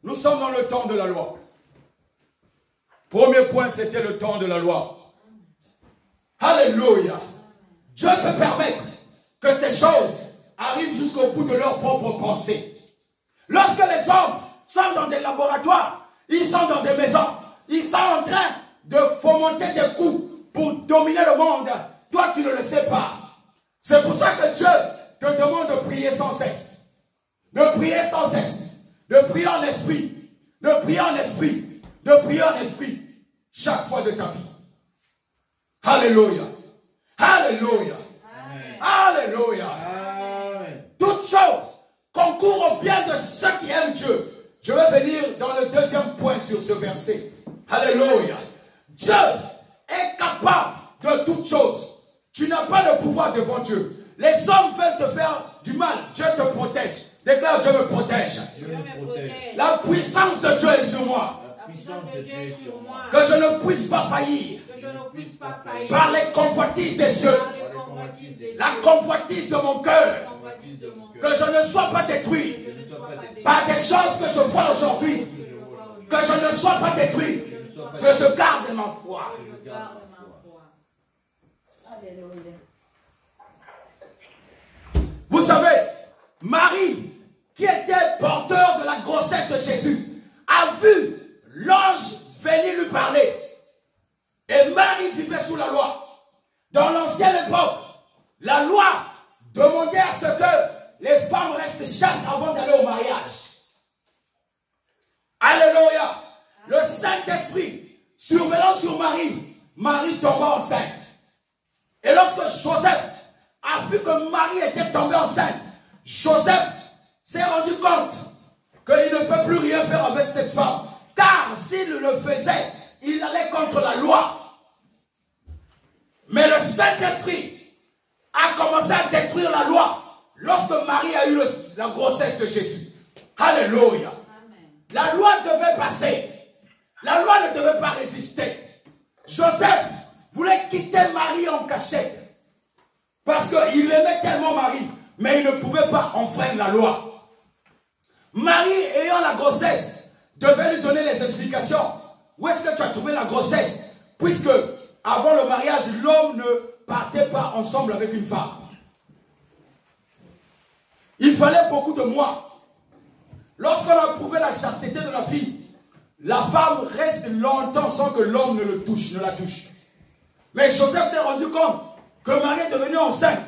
Nous sommes dans le temps de la loi. Premier point, c'était le temps de la loi. Alléluia. Dieu peut permettre que ces choses arrivent jusqu'au bout de leur propre pensée. Lorsque les hommes sont dans des laboratoires, ils sont dans des maisons, ils sont en train de fomenter des coups pour dominer le monde, toi tu ne le sais pas. C'est pour ça que Dieu te demande de prier sans cesse. De prier sans cesse. De prier en esprit. De prier en esprit. De prier en esprit. Chaque fois de ta vie. Alléluia. Alléluia. Amen. Alléluia. Amen. Toutes choses concourent au bien de ceux qui aiment Dieu. Je vais venir dans le deuxième point sur ce verset. Alléluia. Dieu est capable de toutes choses. Tu n'as pas de pouvoir devant Dieu. Les hommes veulent te faire du mal. Dieu te protège. Déclare, Dieu me protège. La puissance de Dieu est sur moi. Que je ne puisse pas faillir. Par les convoitises des cieux. La convoitise de mon cœur. Que je ne sois pas détruit par des choses que je vois aujourd'hui. Que je ne sois pas détruit. Que je garde ma foi. Vous savez, Marie, qui était porteur de la grossesse de Jésus, a vu l'ange venir lui parler. Et Marie vivait sous la loi. Dans l'ancienne époque, la loi demandait à ce que les femmes restent chastes avant d'aller Saint-Esprit, survenant sur Marie, Marie tomba enceinte. Et lorsque Joseph a vu que Marie était tombée enceinte, Joseph s'est rendu compte qu'il ne peut plus rien faire avec cette femme. Car s'il le faisait, il allait contre la loi. Mais le Saint-Esprit a commencé à détruire la loi lorsque Marie a eu la grossesse de Jésus. Alléluia. Amen. La loi devait passer. La loi ne devait pas résister. Joseph voulait quitter Marie en cachette. Parce qu'il aimait tellement Marie. Mais il ne pouvait pas enfreindre la loi. Marie, ayant la grossesse, devait lui donner les explications. Où est-ce que tu as trouvé la grossesse? Puisque, avant le mariage, l'homme ne partait pas ensemble avec une femme. Il fallait beaucoup de mois. Lorsqu'on a prouvé la chasteté de la fille, la femme reste longtemps sans que l'homme ne la touche. Mais Joseph s'est rendu compte que Marie est devenue enceinte.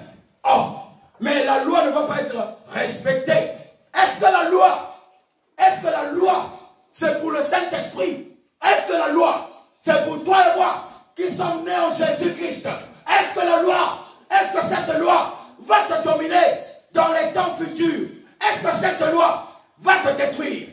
Oh, mais la loi ne va pas être respectée. Est-ce que la loi, c'est pour le Saint-Esprit? Est-ce que la loi, c'est pour toi et moi qui sommes nés en Jésus-Christ? Est-ce que cette loi va te dominer dans les temps futurs? Est-ce que cette loi va te détruire?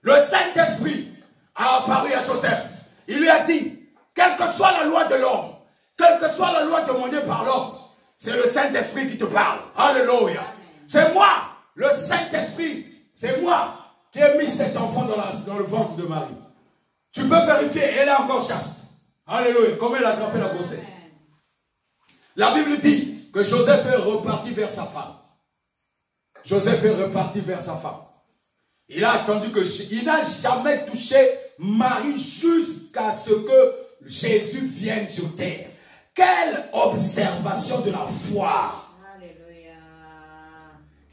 Le Saint-Esprit a apparu à Joseph. Il lui a dit, quelle que soit la loi de l'homme, quelle que soit la loi demandée par l'homme, c'est le Saint-Esprit qui te parle. Alléluia. C'est moi, le Saint-Esprit, c'est moi qui ai mis cet enfant dans le ventre de Marie. Tu peux vérifier, elle est encore chaste. Alléluia. Comment elle a attrapé la grossesse? La Bible dit que Joseph est reparti vers sa femme. Joseph est reparti vers sa femme. Il a attendu il n'a jamais touché Marie jusqu'à ce que Jésus vienne sur terre. Quelle observation de la foi. Alléluia.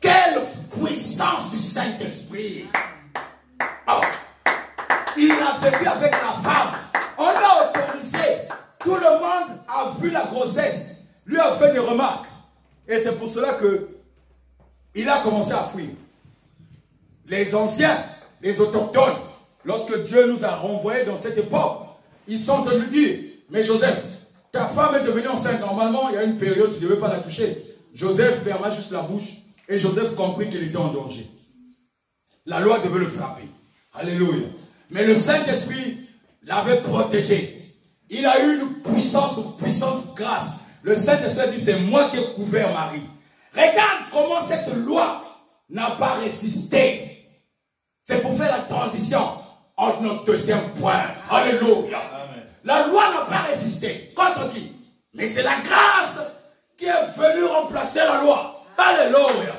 Quelle puissance du Saint-Esprit. Oh. Il a vécu avec la femme. On l'a autorisé. Tout le monde a vu la grossesse. Lui a fait des remarques. Et c'est pour cela que il a commencé à fuir. Les anciens, les autochtones, lorsque Dieu nous a renvoyés dans cette époque, ils sont venus dire, mais Joseph, ta femme est devenue enceinte. Normalement, il y a une période, tu ne devais pas la toucher. Joseph ferma juste la bouche et Joseph comprit qu'il était en danger. La loi devait le frapper. Alléluia. Mais le Saint-Esprit l'avait protégé. Il a eu une puissante grâce. Le Saint-Esprit a dit, c'est moi qui ai couvert Marie. Regarde comment cette loi n'a pas résisté. C'est pour faire la transition entre notre deuxième point. Alléluia. Amen. La loi n'a pas résisté. Contre qui? Mais c'est la grâce qui est venue remplacer la loi. Alléluia.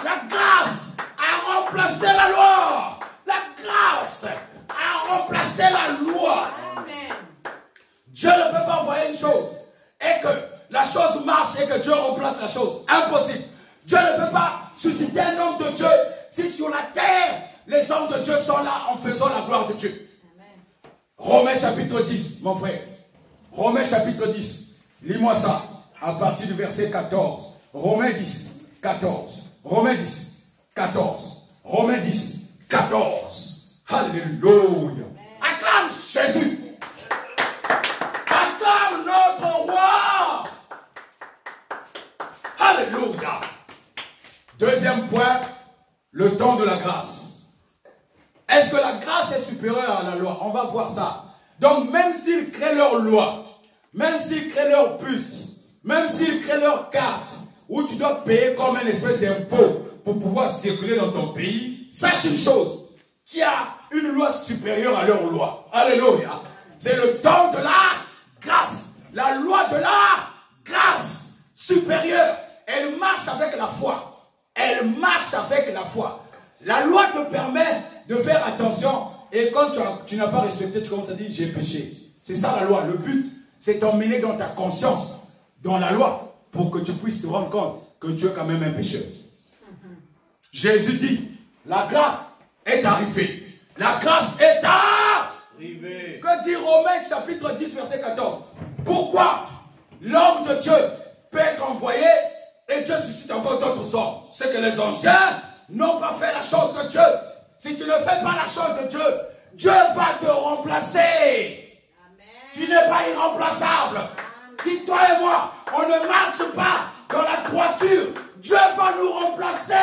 La grâce a remplacé la loi. La grâce a remplacé la loi. Amen. Dieu ne peut pas envoyer une chose et que la chose marche et que Dieu remplace la chose. Impossible. Dieu ne peut pas susciter un homme de Dieu si sur la terre les hommes de Dieu sont là en faisant la gloire de Dieu. Amen. Romains chapitre 10, mon frère. Romains chapitre 10. Lis-moi ça à partir du verset 14. Romains 10, 14. Romains 10, 14. Romains 10, 14. Alléluia. Acclame Jésus. Acclame notre roi. Alléluia. Deuxième point, le temps de la grâce. Est-ce que la grâce est supérieure à la loi? On va voir ça. Donc même s'ils créent leur loi, même s'ils créent leur puce, même s'ils créent leur carte, où tu dois payer comme une espèce d'impôt pour pouvoir circuler dans ton pays, sache une chose, qu'il y a une loi supérieure à leur loi. Alléluia. C'est le temps de la grâce. La loi de la grâce supérieure. Elle marche avec la foi. Elle marche avec la foi. La loi te permet de faire attention. Et quand tu n'as pas respecté, tu commences à dire j'ai péché. C'est ça la loi. Le but, c'est t'emmener dans ta conscience, dans la loi, pour que tu puisses te rendre compte que tu es quand même un pécheur. Jésus dit, la grâce est arrivée. La grâce est arrivée. Que dit Romains chapitre 10 verset 14? Pourquoi l'homme de Dieu peut être envoyé et Dieu suscite encore d'autres hommes? C'est que les anciens n'ont pas fait la chose de Dieu. Si tu ne fais pas la chose de Dieu, Dieu va te remplacer. Tu n'es pas irremplaçable. Si toi et moi, on ne marche pas dans la droiture, Dieu va nous remplacer.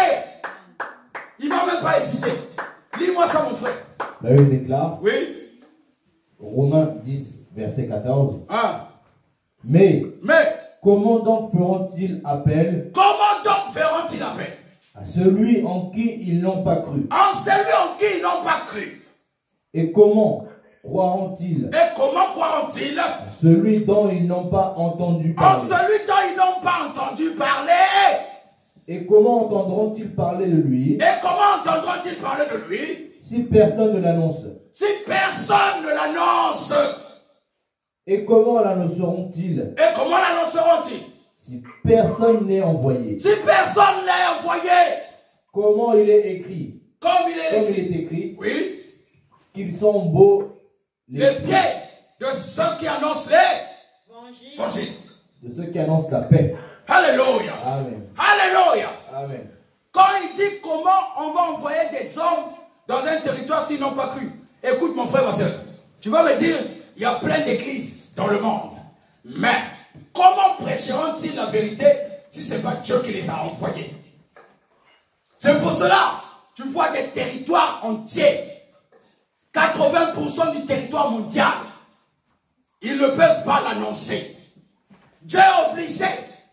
Il ne va même pas hésiter. Lis-moi ça, mon frère. La Bible déclare, Oui. Romains 10, verset 14. Ah. Mais comment donc feront-ils appel à celui en qui ils n'ont pas cru? En celui en qui ils n'ont pas cru. Et comment croiront-ils à celui dont ils n'ont pas entendu en parler? celui dont ils n'ont pas entendu parler? Et comment entendront-ils parler de lui Et comment entendront-ils parler de lui si personne ne l'annonce? Si personne ne l'annonce. Et comment l'annonceront-ils? Et comment l'annonceront-ils Si personne n'est envoyé. Si personne n'est envoyé. Comment il est écrit? Comme il est écrit. Oui. Qu'ils sont beaux les pieds de ceux qui annoncent l'évangile. De ceux qui annoncent la paix. Alléluia. Amen. Alléluia. Amen. Quand il dit comment on va envoyer des hommes dans un territoire s'ils n'ont pas cru. Écoute mon frère, ma soeur. Tu vas me dire, il y a plein d'églises dans le monde. Mais comment prêcheront-ils la vérité si ce n'est pas Dieu qui les a envoyés? C'est pour cela, tu vois des territoires entiers. 80% du territoire mondial, ils ne peuvent pas l'annoncer. Dieu est obligé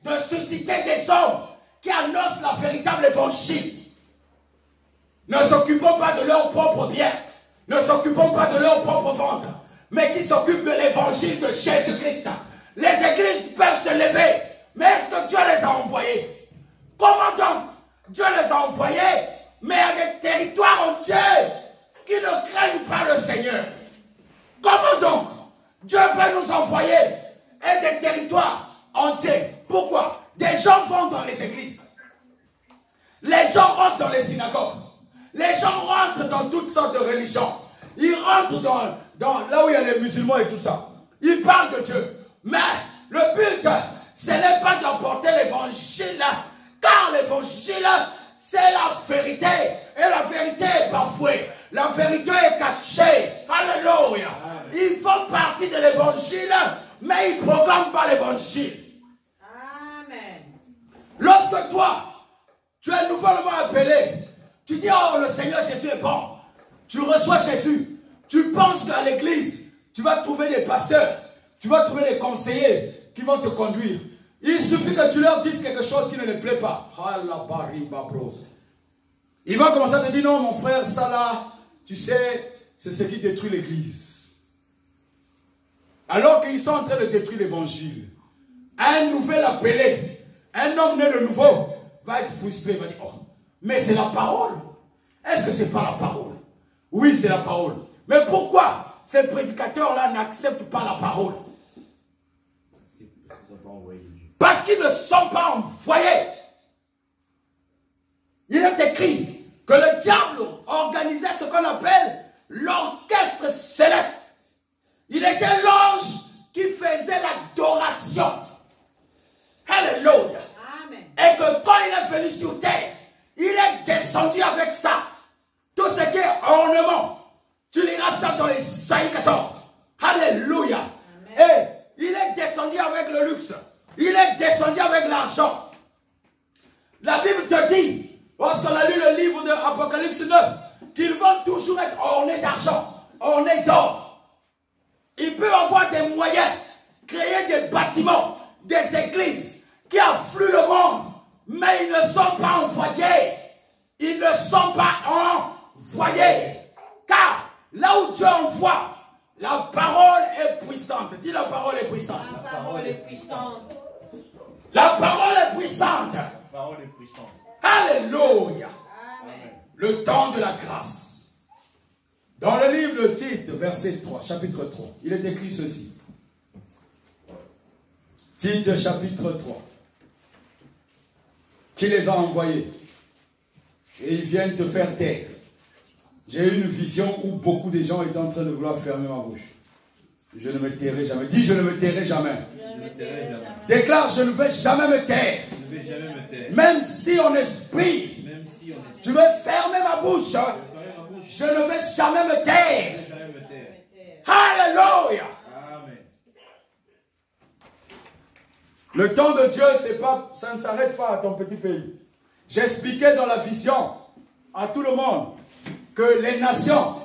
de susciter des hommes qui annoncent la véritable évangile. Ne s'occupons pas de leur propre bien, ne s'occupons pas de leur propre ventre, mais qui s'occupent de l'évangile de Jésus-Christ. Les églises peuvent se lever, mais est-ce que Dieu les a envoyés? Comment donc? Dieu les a envoyés, mais il y a des territoires entiers qui ne craignent pas le Seigneur. Comment donc Dieu peut nous envoyer et des territoires entiers? Pourquoi? Des gens vont dans les églises. Les gens rentrent dans les synagogues. Les gens rentrent dans toutes sortes de religions. Ils rentrent dans là où il y a les musulmans et tout ça. Ils parlent de Dieu. Mais le but, ce n'est pas d'apporter l'évangile, car l'évangile, c'est la vérité. Et la vérité est bafouée. La vérité est cachée. Alléluia. Ils font partie de l'évangile, mais ils ne proclament pas l'évangile. Amen. Lorsque toi, tu es nouvellement appelé, tu dis, oh, le Seigneur Jésus est bon. Tu reçois Jésus. Tu penses qu'à l'église, tu vas trouver des pasteurs, tu vas trouver des conseillers qui vont te conduire. Il suffit que tu leur dises quelque chose qui ne les plaît pas. Ils vont commencer à te dire, non, mon frère, ça là, tu sais, c'est ce qui détruit l'église. Alors qu'ils sont en train de détruire l'évangile. Un nouvel appelé, un homme né de nouveau, va être frustré, va dire, oh, mais c'est la parole. Est-ce que ce n'est pas la parole? Oui, c'est la parole. Mais pourquoi ces prédicateurs-là n'acceptent pas la parole? Parce qu'ils ne sont pas envoyés. Il est écrit que le diable organisait ce qu'on appelle l'orchestre céleste. Il était l'ange qui faisait l'adoration. Alléluia. Amen. Et que quand il est venu sur terre, il est descendu avec ça. Tout ce qui est ornement. Tu liras ça dans Isaïe 14. Alléluia. Et il est descendu avec le luxe. Il est descendu avec l'argent. La Bible te dit, lorsqu'on a lu le livre de Apocalypse 9, qu'ils vont toujours être ornés d'argent, ornés d'or. Il peut avoir des moyens, créer des bâtiments, des églises qui affluent le monde, mais ils ne sont pas envoyés. Ils ne sont pas envoyés. Car là où Dieu envoie, la parole est puissante. Dis, la parole est puissante. La parole est puissante. La parole est puissante. La parole est puissante. Alléluia. Amen. Le temps de la grâce. Dans le livre de Tite, verset 3, chapitre 3, il est écrit ceci. Tite, chapitre 3. Qui les a envoyés? Et ils viennent te faire taire. J'ai eu une vision où beaucoup de gens étaient en train de vouloir fermer ma bouche. Je ne me tairai jamais. Dis, je ne me tairai jamais. Je ne me tairai jamais. Déclare, je ne vais jamais me taire. Je ne vais jamais me taire. Même si en esprit, tu veux fermer ma bouche, je ne vais jamais me taire. Alléluia. Amen. Le temps de Dieu, ça ne s'arrête pas à ton petit pays. J'expliquais dans la vision à tout le monde que les nations,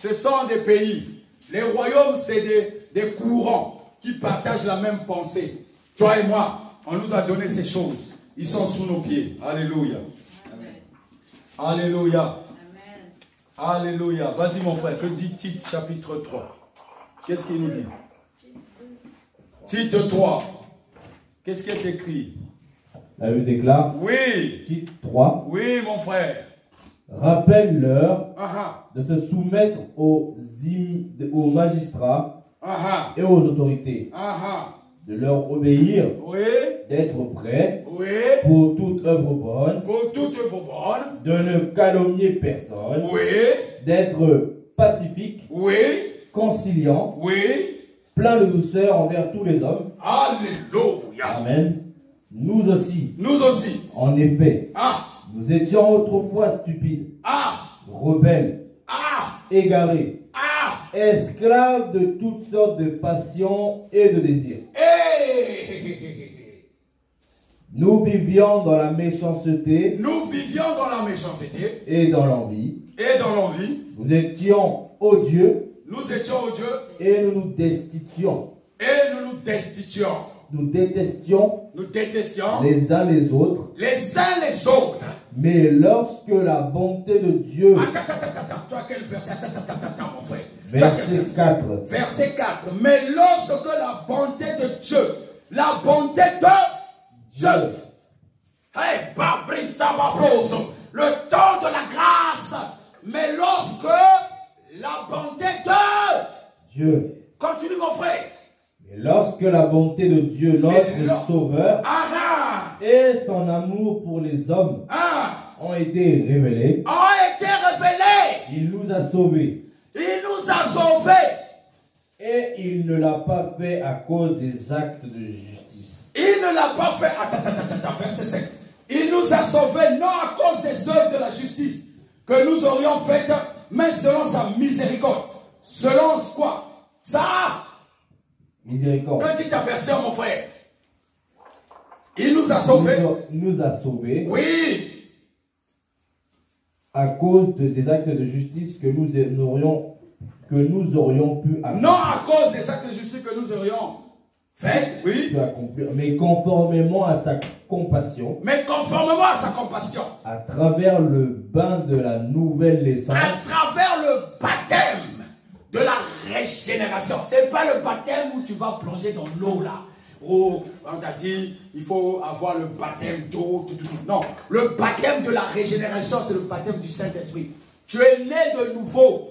ce sont des pays. Les royaumes, c'est des courants qui partagent la même pensée. Toi et moi, on nous a donné ces choses. Ils sont sous nos pieds. Alléluia. Amen. Alléluia. Amen. Alléluia. Vas-y mon frère, que dit Tite chapitre 3? Qu'est-ce qu'il nous dit? Tite 3. Qu'est-ce qui est écrit? La Bible déclare, Oui. Tite 3, Oui mon frère. rappelle-leur Ah de se soumettre aux magistrats ah. et aux autorités, Ah de leur obéir, Oui. d'être prêts Oui. pour toute œuvre bonne, Pour toutes vos bonnes. de ne calomnier personne, Oui. d'être pacifique, Oui. conciliant, Oui. plein de douceur envers tous les hommes. Alléluia. Amen. Nous aussi, Nous aussi. en effet, Ah. nous étions autrefois stupides, Ah. rebelles, Ah. égarés, Ah. esclaves de toutes sortes de passions et de désirs. Hey. Nous vivions dans la méchanceté Nous vivions dans la méchanceté et dans l'envie. et dans l'envie. Nous étions odieux Nous étions odieux et nous nous destituions. et nous nous destituions. Nous détestions Nous détestions les uns les autres. les uns les autres. Mais lorsque la bonté de Dieu, Attends. Tu as quel verset? Attends, mon frère. Tu as quel verset 4, Verset 4. Mais lorsque la bonté de Dieu, Dieu, hey, Babri Sababroso, le temps de la grâce, mais lorsque la bonté de Dieu, continue mon frère. mais lorsque la bonté de Dieu, notre Sauveur, Ah et son amour pour les hommes ont été révélés, a été révélé. il nous a sauvés. Il nous a sauvés. Et il ne l'a pas fait à cause des actes de justice. Il ne l'a pas fait. Attends, verset 5. Il nous a sauvés non à cause des œuvres de la justice que nous aurions faites, mais selon sa miséricorde. Selon quoi? Ça. Miséricorde. Que dit ta version, mon frère? Il nous a sauvés. Il nous a sauvés Oui. à cause des actes de justice que nous aurions pu accomplir. Non à cause des actes de justice que nous aurions fait. Oui. Mais conformément à sa compassion, Mais conformément à sa compassion. à travers le bain de la nouvelle naissance, À travers le baptême de la régénération. C'est pas le baptême où tu vas plonger dans l'eau là. Oh, on t'a dit, il faut avoir le baptême d'eau. Non, le baptême de la régénération, c'est le baptême du Saint-Esprit. Tu es né de nouveau.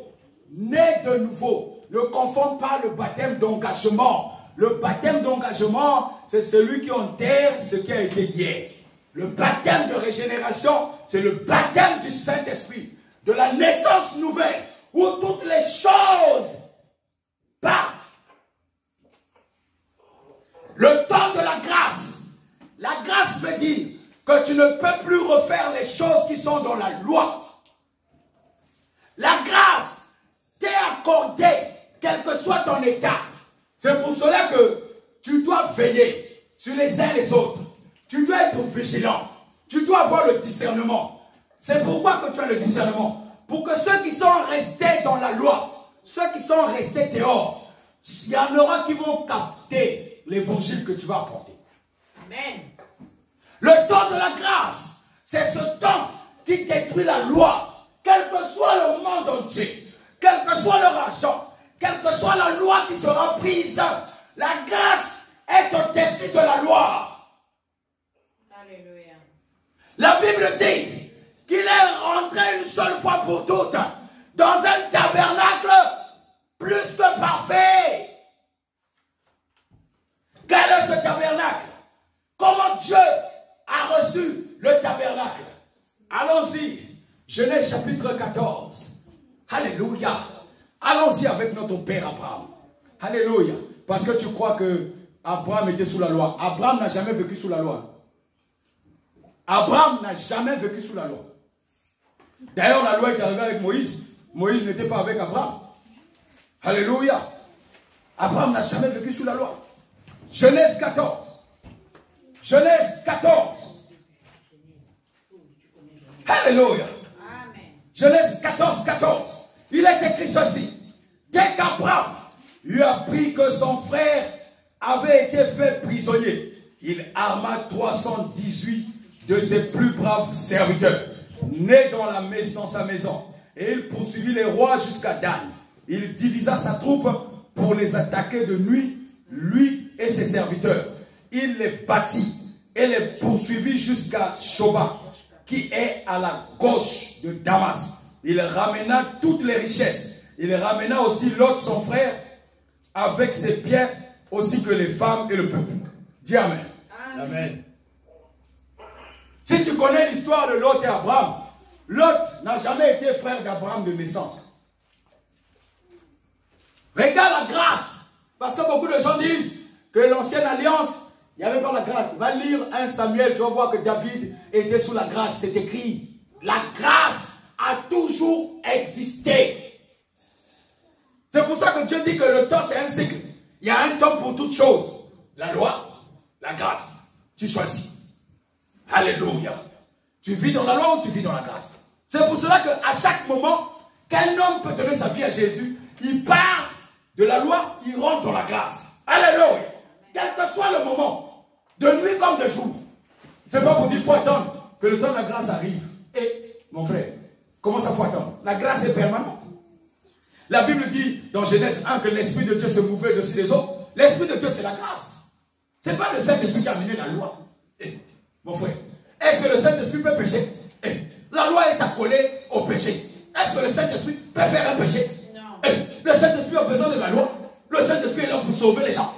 Né de nouveau. Ne confonds pas le baptême d'engagement. Le baptême d'engagement, c'est celui qui enterre ce qui a été hier. Le baptême de régénération, c'est le baptême du Saint-Esprit, de la naissance nouvelle, où toutes les choses partent. Le temps de la grâce. La grâce veut dire que tu ne peux plus refaire les choses qui sont dans la loi. La grâce t'est accordée, quel que soit ton état. C'est pour cela que tu dois veiller sur les uns les autres. Tu dois être vigilant. Tu dois avoir le discernement. C'est pourquoi que tu as le discernement. Pour que ceux qui sont restés dans la loi, ceux qui sont restés dehors, il y en aura qui vont capter l'évangile que tu vas apporter. Amen. Le temps de la grâce, c'est ce temps qui détruit la loi. Quel que soit le monde entier, quel que soit leur argent, quelle que soit la loi qui sera prise, la grâce est au-dessus de la loi. Alléluia. La Bible dit qu'il est rentré une seule fois pour toutes dans un tabernacle plus que parfait. Quel est ce tabernacle? Comment Dieu a reçu le tabernacle? Allons-y. Genèse chapitre 14. Alléluia. Allons-y avec notre père Abraham. Alléluia. Parce que tu crois que Abraham était sous la loi. Abraham n'a jamais vécu sous la loi. Abraham n'a jamais vécu sous la loi. D'ailleurs, la loi est arrivée avec Moïse. Moïse n'était pas avec Abraham. Alléluia. Abraham n'a jamais vécu sous la loi. Genèse 14. Genèse 14. Alléluia. Genèse 14, 14. Il est écrit ceci. Dès qu'Abraham lui apprit que son frère avait été fait prisonnier, il arma 318 de ses plus braves serviteurs, nés dans sa maison. Et il poursuivit les rois jusqu'à Dan. Il divisa sa troupe pour les attaquer de nuit, lui et ses serviteurs. Il les battit et les poursuivit jusqu'à Shoba, qui est à la gauche de Damas. Il ramena toutes les richesses. Il ramena aussi Lot, son frère, avec ses biens, aussi que les femmes et le peuple. Dis Amen. Amen. Si tu connais l'histoire de Lot et Abraham, Lot n'a jamais été frère d'Abraham de naissance. Regarde la grâce. Parce que beaucoup de gens disent que l'ancienne alliance, il n'y avait pas la grâce. Va lire 1 Samuel, tu vas voir que David était sous la grâce. C'est écrit. La grâce a toujours existé. C'est pour ça que Dieu dit que le temps c'est un cycle. Il y a un temps pour toutes choses. La loi, la grâce. Tu choisis. Alléluia. Tu vis dans la loi ou tu vis dans la grâce. C'est pour cela qu'à chaque moment qu'un homme peut donner sa vie à Jésus, il part de la loi, il rentre dans la grâce. Alléluia. Quel que soit le moment, de nuit comme de jour. C'est pas pour dire qu'il faut attendre que le temps de la grâce arrive. Et mon frère, comment ça faut attendre? La grâce est permanente. La Bible dit dans Genèse 1 que l'Esprit de Dieu se mouvait de-dessus les autres. L'Esprit de Dieu c'est la grâce. C'est pas le Saint-Esprit qui a amené la loi. Mon frère, est-ce que le Saint-Esprit peut pécher? La loi est accolée au péché. Est-ce que le Saint-Esprit peut faire un péché? Non. Le Saint-Esprit a besoin de la loi. Le Saint-Esprit est là pour sauver les gens.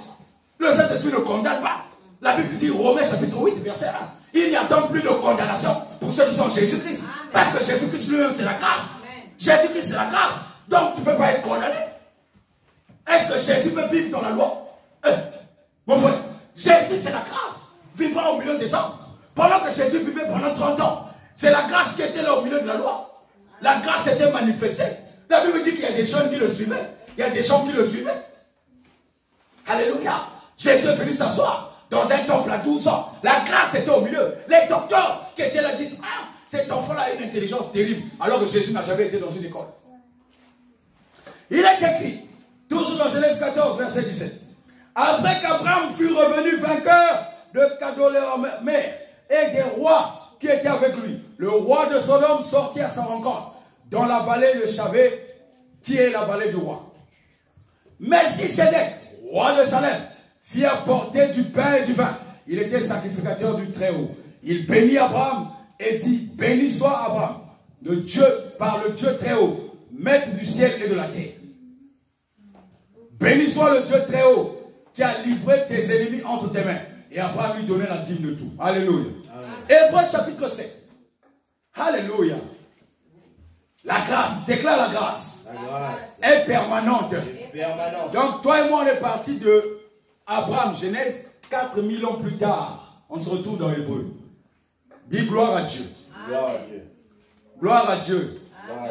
Le Saint-Esprit ne condamne pas. La Bible dit, Romains chapitre 8, verset 1. Il n'y a donc plus de condamnation pour ceux qui sont en Jésus-Christ. Parce que Jésus-Christ lui-même, c'est la grâce. Jésus-Christ, c'est la grâce. Donc, tu ne peux pas être condamné. Est-ce que Jésus peut vivre dans la loi? Mon frère, Jésus, c'est la grâce. Vivant au milieu des hommes. Pendant que Jésus vivait pendant 30 ans, c'est la grâce qui était là au milieu de la loi. La grâce était manifestée. La Bible dit qu'il y a des gens qui le suivaient. Il y a des gens qui le suivaient. Alléluia. Jésus est venu s'asseoir dans un temple à 12 ans. La grâce était au milieu. Les docteurs qui étaient là disent, ah, cet enfant-là a une intelligence terrible. Alors que Jésus n'a jamais été dans une école. Il est écrit, toujours dans Genèse 14, verset 17. Après qu'Abraham fut revenu vainqueur de Kedorlaomer et des rois qui étaient avec lui, le roi de Sodome sortit à sa rencontre dans la vallée de Chavé, qui est la vallée du roi. Melchisedec, roi de Salem, fit apporter du pain et du vin. Il était sacrificateur du Très-Haut. Il bénit Abraham et dit, béni soit Abraham, de Dieu, par le Dieu Très-Haut, maître du ciel et de la terre. Béni soit le Dieu Très-Haut, qui a livré tes ennemis entre tes mains. Et Abraham lui donnait la dîme de tout. Alléluia. Hébreux chapitre 7. Alléluia. La grâce, déclare la grâce. Est permanente. Donc toi et moi on est parti de Abraham, Genèse, 4000 ans plus tard. On se retrouve dans Hébreux. Dis gloire à Dieu. Gloire à Dieu. Gloire à Dieu.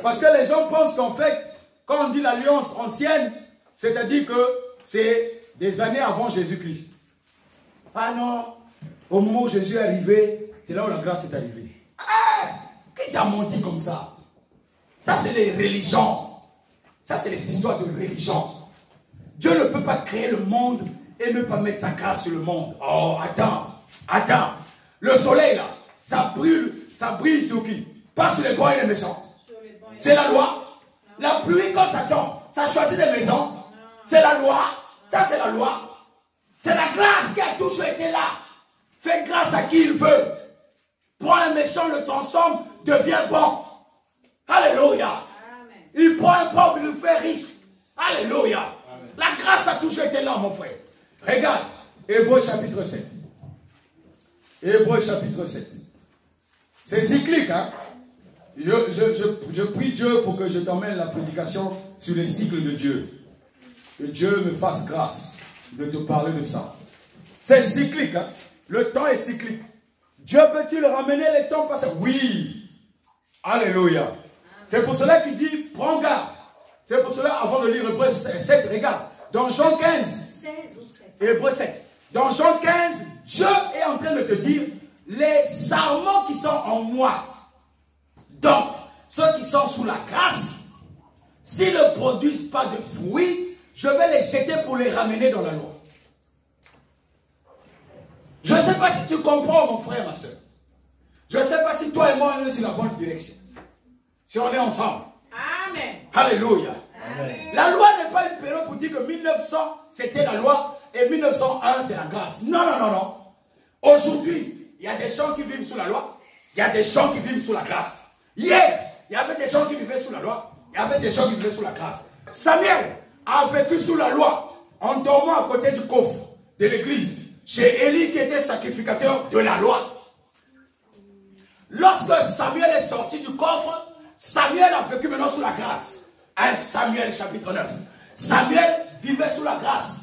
Parce que les gens pensent qu'en fait, quand on dit l'alliance ancienne, c'est-à-dire que c'est des années avant Jésus-Christ. Ah non, au moment où Jésus est arrivé, c'est là où la grâce est arrivée. Ah, qui t'a menti comme ça? Ça c'est les religions. Ça c'est les histoires de religion. Dieu ne peut pas créer le monde et ne pas mettre sa grâce sur le monde. Oh, attends. Le soleil là, ça brille sur qui? Pas sur les bons et les méchants. C'est la loi. La pluie quand ça tombe, ça choisit des maisons. C'est la loi. Ça c'est la loi. C'est la grâce qui a toujours été là. Fais grâce à qui il veut. Prends un méchant, le transforme, devient bon. Alléluia. Il prend un pauvre, il le fait riche. Alléluia. Amen. La grâce a toujours été là, mon frère. Regarde, Hébreux chapitre 7. Hébreux chapitre 7. C'est cyclique, hein. Je prie Dieu pour que je t'emmène la prédication sur les cycles de Dieu. Que Dieu me fasse grâce de te parler de ça. C'est cyclique, hein. Le temps est cyclique. Dieu peut-il ramener les temps passés? Oui. Alléluia. C'est pour cela qu'il dit, prends garde. C'est pour cela, avant de lire Hébreu 7, regarde. Dans Jean 15, Hébreu 7. Dans Jean 15, Dieu est en train de te dire les sarments qui sont en moi. Donc, ceux qui sont sous la grâce, s'ils ne produisent pas de fruits, je vais les jeter pour les ramener dans la loi. Je ne sais pas si tu comprends, mon frère, ma soeur. Je ne sais pas si toi et moi, on est sur la bonne direction. Si on est ensemble. Amen. Alléluia. Amen. La loi n'est pas une période pour dire que 1900, c'était la loi et 1901, c'est la grâce. Non, non, non, non. Aujourd'hui, il y a des gens qui vivent sous la loi. Il y a des gens qui vivent sous la grâce. Hier, il y avait des gens qui vivaient sous la loi. Il y avait des gens qui vivaient sous la grâce. Samuel a vécu sous la loi en dormant à côté du coffre de l'église. Chez Élie qui était sacrificateur de la loi. Lorsque Samuel est sorti du coffre, Samuel a vécu maintenant sous la grâce. 1 Samuel chapitre 9. Samuel vivait sous la grâce.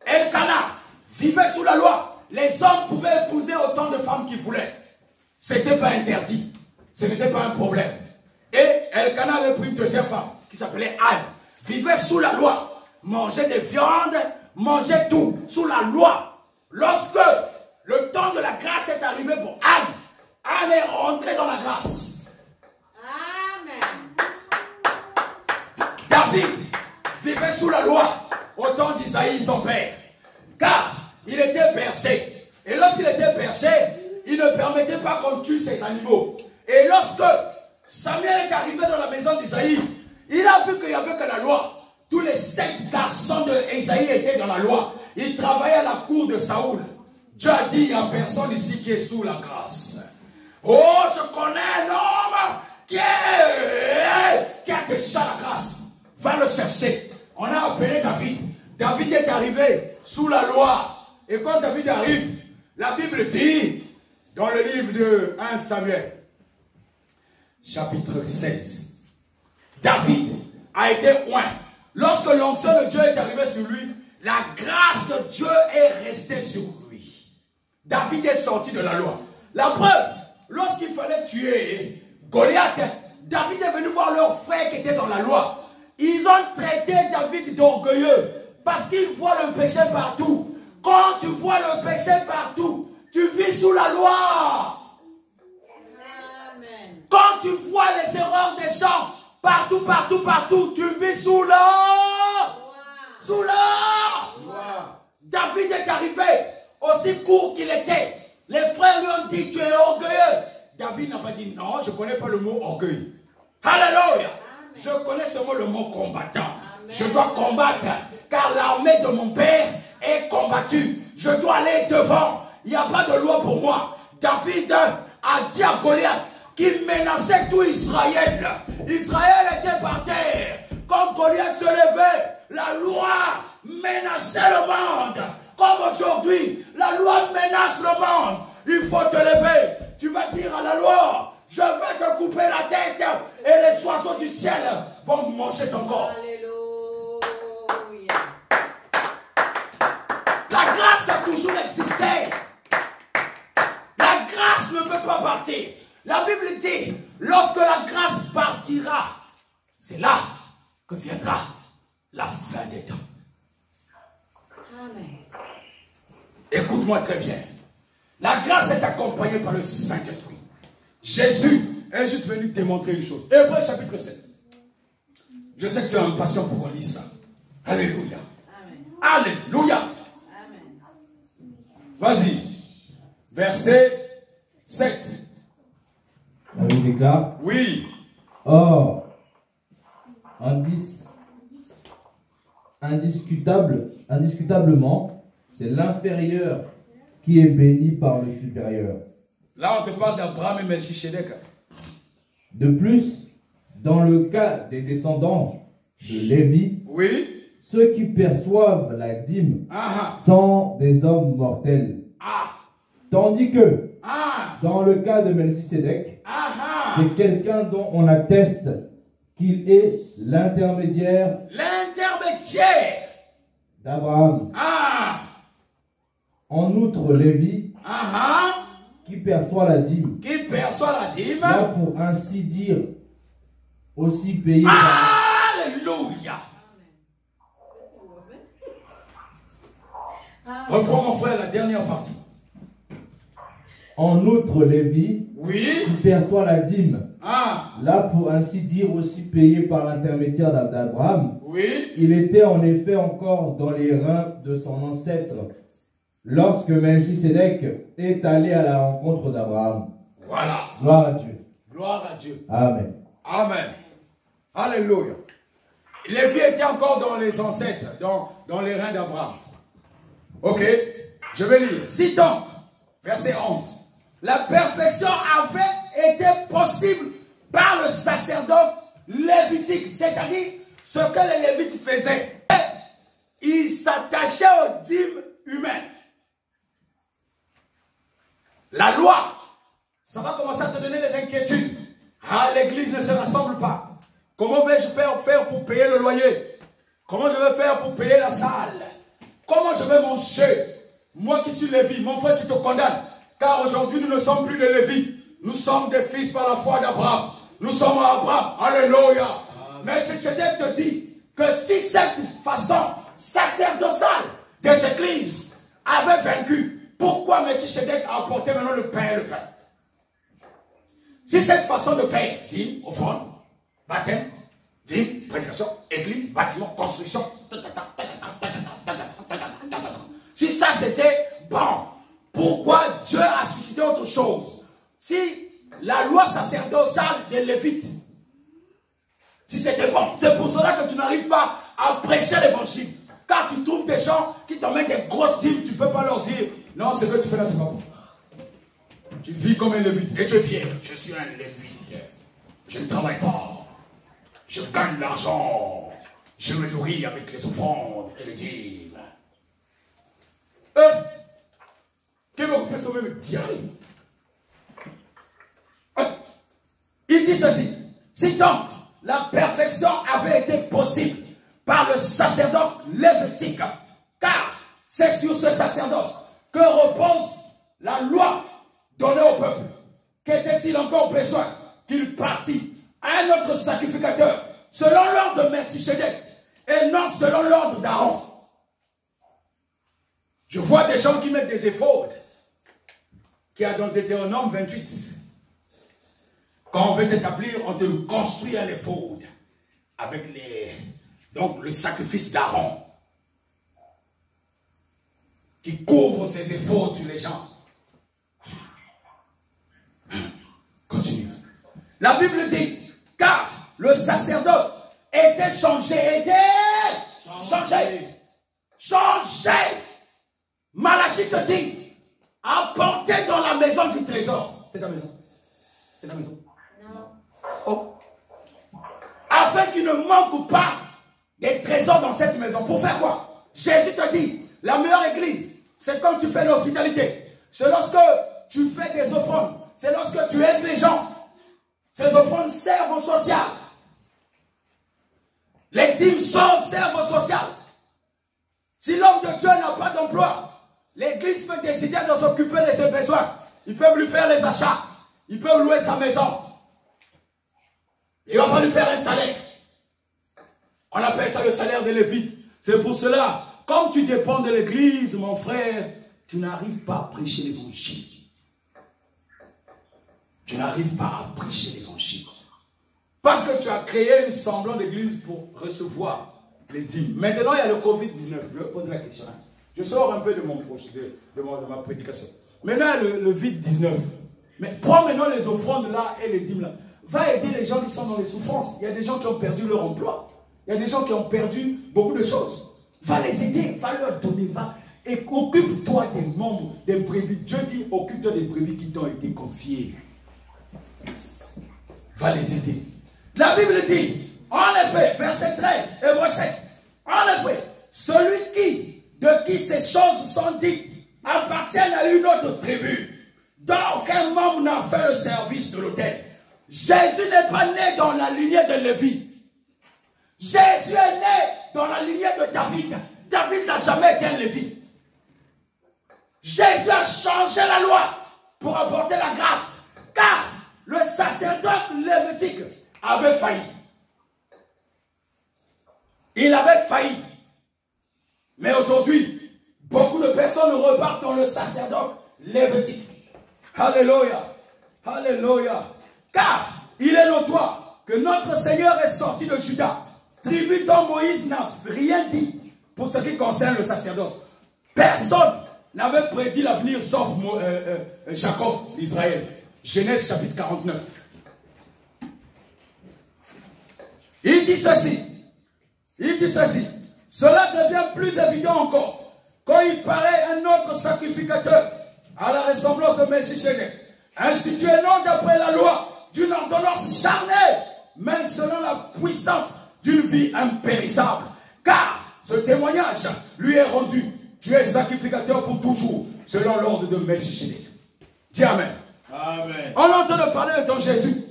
Elkanah vivait sous la loi. Les hommes pouvaient épouser autant de femmes qu'ils voulaient. Ce n'était pas interdit. Ce n'était pas un problème. Et Elkanah avait pris une deuxième femme qui s'appelait Anne. Vivait sous la loi. Mangeait des viandes, mangeait tout sous la loi. Lorsque le temps de la grâce est arrivé pour Anne, Anne est rentrée dans la grâce. Amen. David vivait sous la loi au temps d'Isaïe, son père. Car il était berger. Et lorsqu'il était berger, il ne permettait pas qu'on tue ses animaux. Et lorsque Samuel est arrivé dans la maison d'Isaïe, il a vu qu'il n'y avait que la loi. Tous les 7 garçons d'Isaïe étaient dans la loi. Ils travaillaient à la cour de Saoul. Dieu a dit, il n'y a personne ici qui est sous la grâce. Oh, je connais un homme qui a déjà la grâce. Va le chercher. On a appelé David. David est arrivé sous la loi. Et quand David arrive, la Bible dit, dans le livre de 1 Samuel, chapitre 16, David a été oint. Lorsque l'onction de Dieu est arrivée sur lui, la grâce de Dieu est restée sur lui. David est sorti de la loi. La preuve, lorsqu'il fallait tuer Goliath, David est venu voir leurs frères qui étaient dans la loi. Ils ont traité David d'orgueilleux parce qu'ils voient le péché partout. Quand tu vois le péché partout, tu vis sous la loi. Amen. Quand tu vois les erreurs des gens, partout, partout, partout, tu vis sous la sous la loi. David est arrivé, aussi court qu'il était. Les frères lui ont dit, tu es orgueilleux. David n'a pas dit, non, je ne connais pas le mot orgueil. Alléluia. Je connais seulement le mot combattant. Amen. Je dois combattre, car l'armée de mon père est combattue. Je dois aller devant. Il n'y a pas de loi pour moi. David a dit à Goliath qu'il menaçait tout Israël. Israël était par terre. Quand Goliath se levait, la loi menaçait le monde. Comme aujourd'hui, la loi menace le monde. Il faut te lever. Tu vas dire à la loi, je vais te couper la tête et les oiseaux du ciel vont manger ton corps. Alléluia. La grâce a toujours existé. La grâce ne peut pas partir. La Bible dit, lorsque la grâce partira, c'est là que viendra la fin des temps. Amen. Écoute-moi très bien. La grâce est accompagnée par le Saint-Esprit. Jésus est juste venu démontrer une chose. Hébreu chapitre 7. Je sais que tu as impatient pour qu'on lise ça. Alléluia. Amen. Alléluia. Amen. Vas-y. Verset 7. La Bible déclare. Oui. Or, indiscutablement, c'est l'inférieur qui est béni par le supérieur. Là, on te parle d'Abraham et Melchisedec. De plus, dans le cas des descendants de Lévi, Oui. ceux qui perçoivent la dîme Ah. sont des hommes mortels. Ah. Tandis que, Ah. dans le cas de Melchisedec, Ah. c'est quelqu'un dont on atteste qu'il est l'intermédiaire L'intermédiaire. d'Abraham. Ah. En outre, Lévi, Ah. qui perçoit la dîme, Qui perçoit la dîme. doit pour ainsi dire aussi payer par... Alléluia. Reprends mon frère la dernière partie. En outre, Lévi, Oui. qui perçoit la dîme, Ah. là pour ainsi dire aussi payé par l'intermédiaire d'Abraham, Oui. il était en effet encore dans les reins de son ancêtre lorsque Melchisédek est allé à la rencontre d'Abraham. Voilà. Gloire à Dieu. Gloire à Dieu. Amen. Amen. Alléluia. Lévi était encore dans les ancêtres, dans les reins d'Abraham. Ok. Je vais lire. Si donc, verset 11. La perfection avait été possible par le sacerdoce lévitique, c'est-à-dire ce que les Lévites faisaient. Ils s'attachaient aux dîmes humaines. La loi, ça va commencer à te donner des inquiétudes. Ah, l'église ne se rassemble pas. Comment vais-je faire pour payer le loyer? Comment je vais faire pour payer la salle? Comment je vais manger? Moi qui suis Lévi, mon frère, tu te condamnes. Car aujourd'hui, nous ne sommes plus des Lévites. Nous sommes des fils par la foi d'Abraham. Nous sommes Abraham. Alléluia. Mais Melchisédek te dit que si cette façon sacerdotale des églises avait vaincu, pourquoi Melchisédek a apporté maintenant le pain et le vin? Si cette façon de faire, dîme, offrande, baptême, dîme, prédication, église, bâtiment, construction, si ça c'était bon, pourquoi Dieu a suscité autre chose? Si la loi sacerdotale des Lévites, si c'était bon, c'est pour cela que tu n'arrives pas à prêcher l'évangile. Car tu trouves des gens qui t'emmènent des grosses dîmes, tu ne peux pas leur dire, non, ce que tu fais là, c'est pas bon. Tu vis comme un Lévite et tu es fier. Je suis un Lévite. Je ne travaille pas. Je gagne de l'argent. Je me nourris avec les offrandes et les dîmes. Quel peut sauver le diarrhée? Il dit ceci. Si donc la perfection avait été possible par le sacerdoce lévitique, car c'est sur ce sacerdoce que repose la loi donnée au peuple, qu'était-il encore besoin qu'il partît à un autre sacrificateur selon l'ordre de Melchisédek et non selon l'ordre d'Aaron? Je vois des gens qui mettent des éphodes, qui a dans Deutéronome 28. Quand on veut t'établir, on te construit un éphode avec donc le sacrifice d'Aaron qui couvre ses éphodes sur les gens. Continue. La Bible dit, car le sacerdoce était changé. Malachie te dit, apportez dans la maison du trésor. C'est ta maison. C'est ta maison. Non. Oh. Afin qu'il ne manque pas des trésors dans cette maison. Pour faire quoi? Jésus te dit, la meilleure église, c'est quand tu fais l'hospitalité. C'est lorsque tu fais des offrandes. C'est lorsque tu aides les gens. Ces offrandes servent au social. Les dîmes servent au social. Si l'homme de Dieu n'a pas d'emploi, l'église peut décider de s'occuper de ses besoins. Ils peuvent lui faire les achats. Ils peuvent louer sa maison. Il ne va pas lui faire un salaire. On appelle ça le salaire des Lévites. C'est pour cela, comme tu dépends de l'église, mon frère, tu n'arrives pas à prêcher l'évangile. Tu n'arrives pas à prêcher l'évangile. Parce que tu as créé une semblant d'église pour recevoir les dîmes. Maintenant, il y a le Covid-19. Je vais poser la question. Je sors un peu de mon procédé, de ma prédication. Maintenant, le Covid-19. Mais prends maintenant les offrandes là et les dîmes là. Va aider les gens qui sont dans les souffrances. Il y a des gens qui ont perdu leur emploi. Il y a des gens qui ont perdu beaucoup de choses. Va les aider, va leur donner, va. Et occupe-toi des membres, des brebis. Dieu dit, occupe-toi des brebis qui t'ont été confiées. Va les aider. La Bible dit, en effet, verset 13, Hébreux 7, en effet, celui de qui ces choses sont dites appartiennent à une autre tribu, dont aucun membre n'a fait le service de l'autel. Jésus n'est pas né dans la lignée de Lévi. Jésus est né dans la lignée de David. David n'a jamais été un Lévi. Jésus a changé la loi pour apporter la grâce, car le sacerdoce lévitique avait failli. Il avait failli. Mais aujourd'hui, beaucoup de personnes personnes repartent dans le sacerdoce lévitique. Alléluia. Alléluia. Car il est notoire que notre Seigneur est sorti de Juda, tribu dont Moïse n'a rien dit pour ce qui concerne le sacerdoce. Personne n'avait prédit l'avenir sauf Jacob, Israël. Genèse chapitre 49. Il dit ceci. Cela devient plus évident encore quand il paraît un autre sacrificateur à la ressemblance de Melchisedec, institué non d'après la loi d'une ordonnance charnelle, mais selon la puissance d'une vie impérissable. Car ce témoignage lui est rendu. Tu es sacrificateur pour toujours, selon l'ordre de Melchisedec. Dis Amen. Amen. On entend parler de ton Jésus.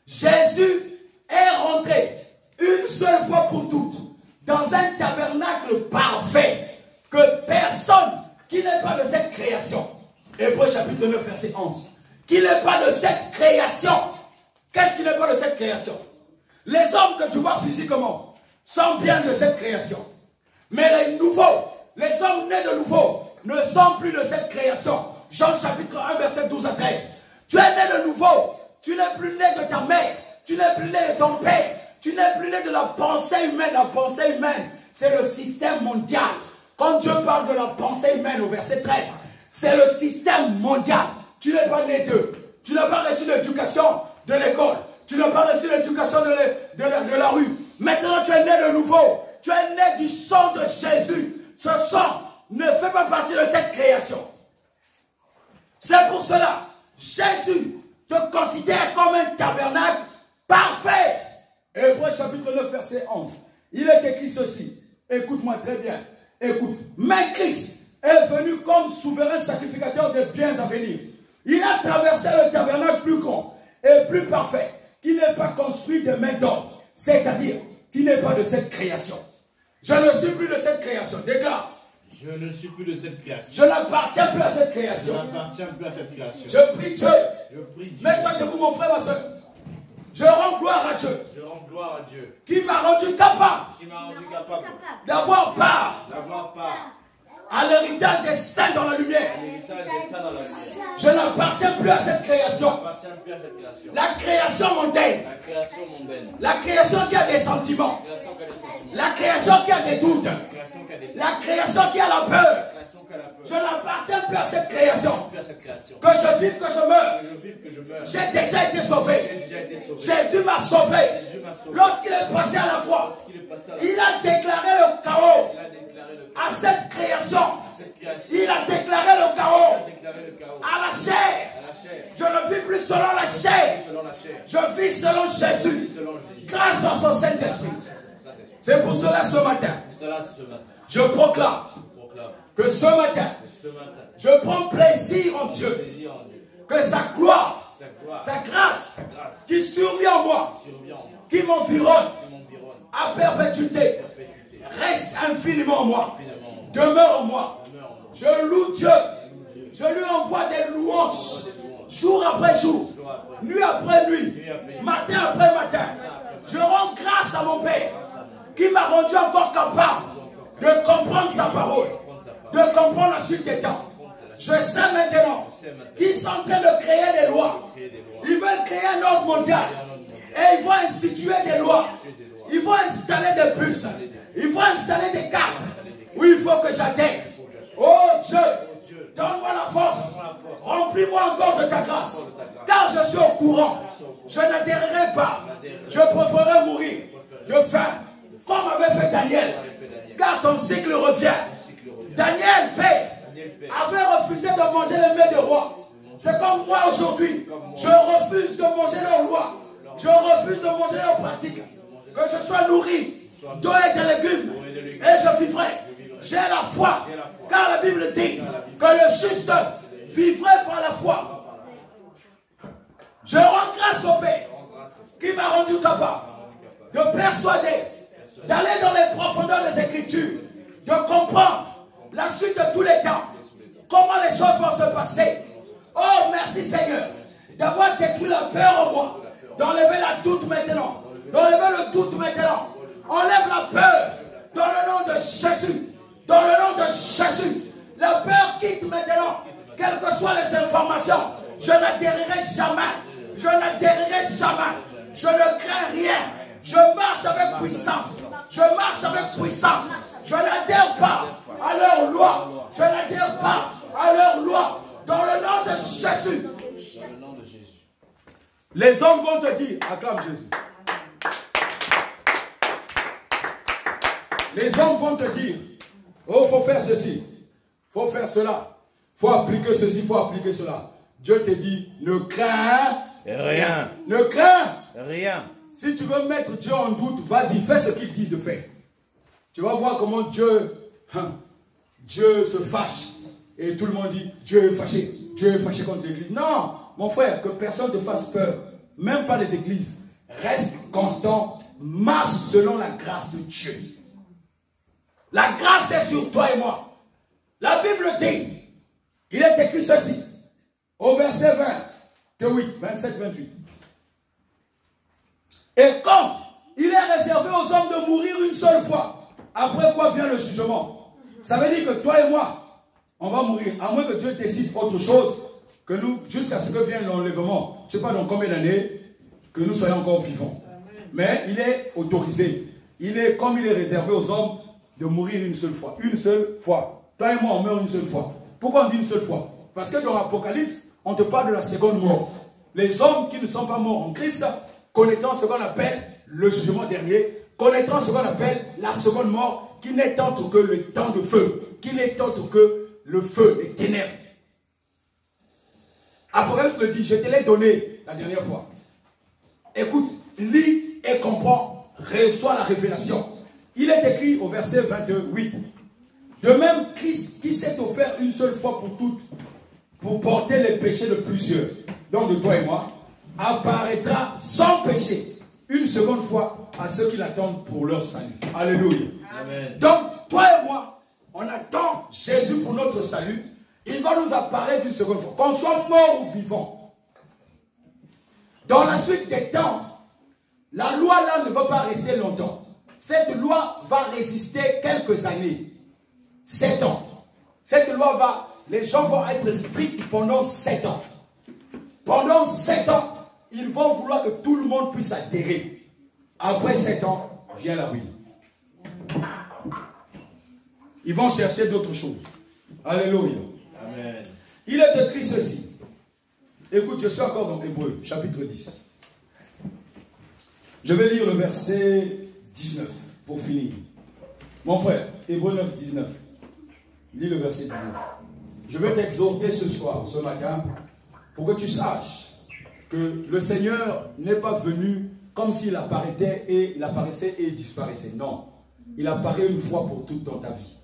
Jésus est rentré une seule fois pour toutes dans un tabernacle parfait que personne qui n'est pas de cette création. Hébreux chapitre 9 verset 11. Qui n'est pas de cette création. Qu'est-ce qui n'est pas de cette création? Les hommes que tu vois physiquement sont bien de cette création. Mais les nouveaux, les hommes nés de nouveau, ne sont plus de cette création. Jean chapitre 1 verset 12 à 13. Tu es né de nouveau. Tu n'es plus né de ta mère. Tu n'es plus né de ton père. Tu n'es plus né de la pensée humaine. La pensée humaine, c'est le système mondial. Quand Dieu parle de la pensée humaine au verset 13, c'est le système mondial. Tu n'es pas né d'eux. Tu n'as pas reçu l'éducation de l'école. Tu n'as pas reçu l'éducation de la rue. Maintenant, tu es né de nouveau. Tu es né du sang de Jésus. Ce sang ne fait pas partie de cette création. C'est pour cela, Jésus te considère comme un tabernacle parfait. Hébreux chapitre 9 verset 11. Il est écrit ceci. Écoute-moi très bien. Écoute. Mais Christ est venu comme souverain sacrificateur des biens à venir. Il a traversé le tabernacle plus grand et plus parfait, qui n'est pas construit de main d'homme, c'est-à-dire qui n'est pas de cette création. Je ne suis plus de cette création. Déclare. Je ne suis plus de cette création. Je n'appartiens plus à cette création. Je n'appartiens plus à cette création. Je prie Dieu. Je prie Dieu. Mets-toi debout, mon frère, ma soeur. Je rends gloire à Dieu. Je rends gloire à Dieu. Qui m'a rendu capable. Qui m'a rendu capable. D'avoir part. D'avoir part. À l'héritage des saints dans la lumière. L'héritage des saints dans la lumière. Je n'appartiens plus à cette création. Je n'appartiens plus à cette création. La création mondaine. La création mondaine. La création qui a des sentiments. La création qui a des sentiments. La création qui a des doutes. La création qui a des doutes. La création qui a la peur. La création qui a la peur. Je n'appartiens plus à cette création. Plus à cette création. Que je vive, que je meure. Que je vive, que je meure. J'ai déjà été sauvé. J'ai déjà été sauvé. Jésus m'a sauvé. Jésus m'a sauvé. Lorsqu'il est passé à la croix, Lorsqu'il est passé à la il a déclaré le chaos Il a déclaré le à cette création. cette création. Il a déclaré le chaos Il a déclaré le chaos à la chair. à la chair. Je ne vis plus selon la chair. Selon la chair. Je vis selon Jésus. Selon Jésus. Grâce à son Saint-Esprit. Saint-Esprit. C'est pour cela ce matin, Cela ce matin. je proclame Proclame que ce matin, que ce matin. je prends plaisir en Dieu. Plaisir en Dieu. Que sa gloire, Sa gloire. sa grâce grâce. qui survient en moi, Survient en moi. qui m'environne Qui m'environne. à perpétuité, Perpétuité. reste infiniment en moi, Finalement en moi. demeure en moi. Demeure en moi. Je loue Dieu. Je lui envoie des louanges, jour après jour, Jour après. nuit après nuit, Nuit après nuit. matin après matin. Je rends grâce à mon Père qui m'a rendu encore capable de comprendre sa parole, de comprendre la suite des temps. Je sais maintenant qu'ils sont en train de créer des lois. Créer des lois. Ils veulent créer un ordre mondial et ils vont instituer des lois. Ils vont installer des puces. Ils vont installer des cartes où il faut que j'atteigne. Oh Dieu, donne-moi la force. Remplis-moi encore de ta grâce. Car je suis au courant. Je n'adhérerai pas. Je préférerais mourir de faim. Comme avait fait Daniel. Car ton cycle revient. Daniel, père, avait refusé de manger les mets de roi. C'est comme moi aujourd'hui. Je refuse de manger leurs lois. Je refuse de manger leurs pratiques. Que je sois nourri d'eau et de légumes. Et je vivrai. J'ai la foi. Car la Bible dit que le juste vivrait par la foi. Je rends grâce au Père qui m'a rendu capable de persuader, d'aller dans les profondeurs des Écritures, de comprendre la suite de tous les temps, comment les choses vont se passer. Oh, merci Seigneur, d'avoir détruit la peur en moi, d'enlever la doute maintenant, d'enlever le doute maintenant. Enlève la peur dans le nom de Jésus, dans le nom de Jésus. maintenant, quelles que soient les informations, je n'adhérirai jamais. Je n'adhérirai jamais. Je ne crains rien. Je marche avec puissance. Je marche avec puissance. Je n'adhère pas à leur loi. Je n'adhère pas à leur loi. Dans le nom de Jésus. Dans le nom de Jésus. Les hommes vont te dire, acclame Jésus. Les hommes vont te dire, oh, il faut faire ceci, il faut faire cela, il faut appliquer ceci, il faut appliquer cela. Dieu te dit, ne crains Rien. Ne crains. Rien. Si tu veux mettre Dieu en doute, vas-y, fais ce qu'il dit de faire. Tu vas voir comment Dieu se fâche. Et tout le monde dit, Dieu est fâché contre l'église. Non, mon frère, que personne ne te fasse peur. Même pas les églises. Reste constant, marche selon la grâce de Dieu. La grâce est sur toi et moi. La Bible dit, il est écrit ceci, au verset 28, 27, 28. Et quand il est réservé aux hommes de mourir une seule fois, après quoi vient le jugement. Ça veut dire que toi et moi, on va mourir, à moins que Dieu décide autre chose que nous, jusqu'à ce que vienne l'enlèvement. Je ne sais pas dans combien d'années que nous soyons encore vivants. Mais il est autorisé. Il est comme il est réservé aux hommes de mourir une seule fois. Une seule fois. Toi et moi, on meurt une seule fois. Pourquoi on dit une seule fois? Parce que dans l'Apocalypse, on te parle de la seconde mort. Les hommes qui ne sont pas morts en Christ, connaîtront ce qu'on appelle le jugement dernier, connaîtront ce qu'on appelle la seconde mort, qui n'est autre que le temps de feu, qui n'est autre que le feu, les ténèbres. Apocalypse le dit, je te l'ai donné la dernière fois. Écoute, lis et comprends, reçois la révélation. Il est écrit au verset 28. De même, Christ qui s'est offert une seule fois pour toutes, pour porter les péchés de plusieurs, donc de toi et moi, apparaîtra sans péché une seconde fois à ceux qui l'attendent pour leur salut. Alléluia. Amen. Donc, toi et moi, on attend Jésus pour notre salut. Il va nous apparaître une seconde fois. Qu'on soit mort ou vivant. Dans la suite des temps, la loi là ne va pas rester longtemps. Cette loi va résister quelques années. 7 ans. Cette loi va, les gens vont être stricts pendant 7 ans. Pendant 7 ans, ils vont vouloir que tout le monde puisse adhérer. Après 7 ans, vient la ruine. Ils vont chercher d'autres choses. Alléluia. Amen. Il est écrit ceci. Écoute, je suis encore dans Hébreux, chapitre 10. Je vais lire le verset 19 pour finir. Mon frère, Hébreux 9, 19. Lis le verset 19. Je vais t'exhorter ce soir, ce matin, pour que tu saches que le Seigneur n'est pas venu comme s'il apparaissait et disparaissait. Non. Il apparaît une fois pour toutes dans ta vie.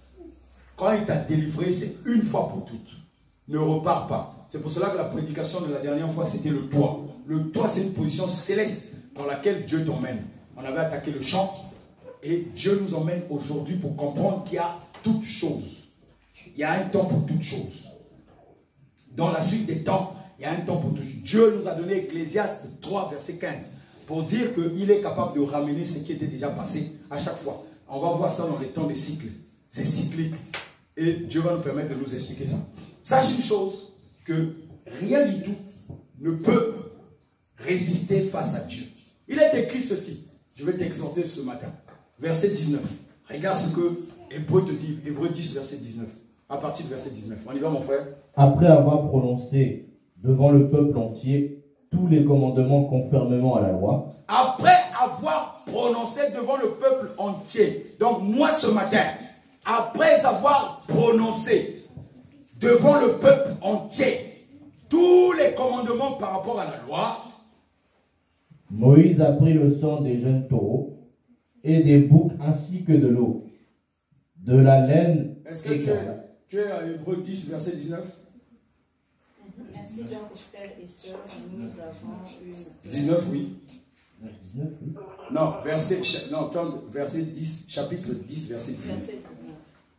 Quand il t'a délivré, c'est une fois pour toutes. Ne repars pas. C'est pour cela que la prédication de la dernière fois, c'était le toit. Le toit, c'est une position céleste dans laquelle Dieu t'emmène. On avait attaqué le champ et Dieu nous emmène aujourd'hui pour comprendre qu'il y a toutes choses. Il y a un temps pour toutes choses. Dans la suite des temps, il y a un temps pour toutes choses. Dieu nous a donné Ecclésiaste 3, verset 15, pour dire qu'il est capable de ramener ce qui était déjà passé à chaque fois. On va voir ça dans les temps des cycles. C'est cyclique. Et Dieu va nous permettre de nous expliquer ça. Sache une chose, que rien du tout ne peut résister face à Dieu. Il est écrit ceci. Je vais t'exhorter ce matin. Verset 19. Regarde ce que Hébreu te dit. Hébreu 10, verset 19. À partir du verset 19. On y va, mon frère. Après avoir prononcé devant le peuple entier tous les commandements conformément à la loi. Après avoir prononcé devant le peuple entier. Donc moi ce matin, après avoir prononcé devant le peuple entier tous les commandements par rapport à la loi, Moïse a pris le sang des jeunes taureaux et des boucs ainsi que de l'eau, de la laine. Est-ce que tu es à Hébreux 10, verset 19? Ainsi donc, frères et sœurs, nous avons une... 19, oui. 19, oui. Non, verset 10, chapitre 10, verset 19. Verset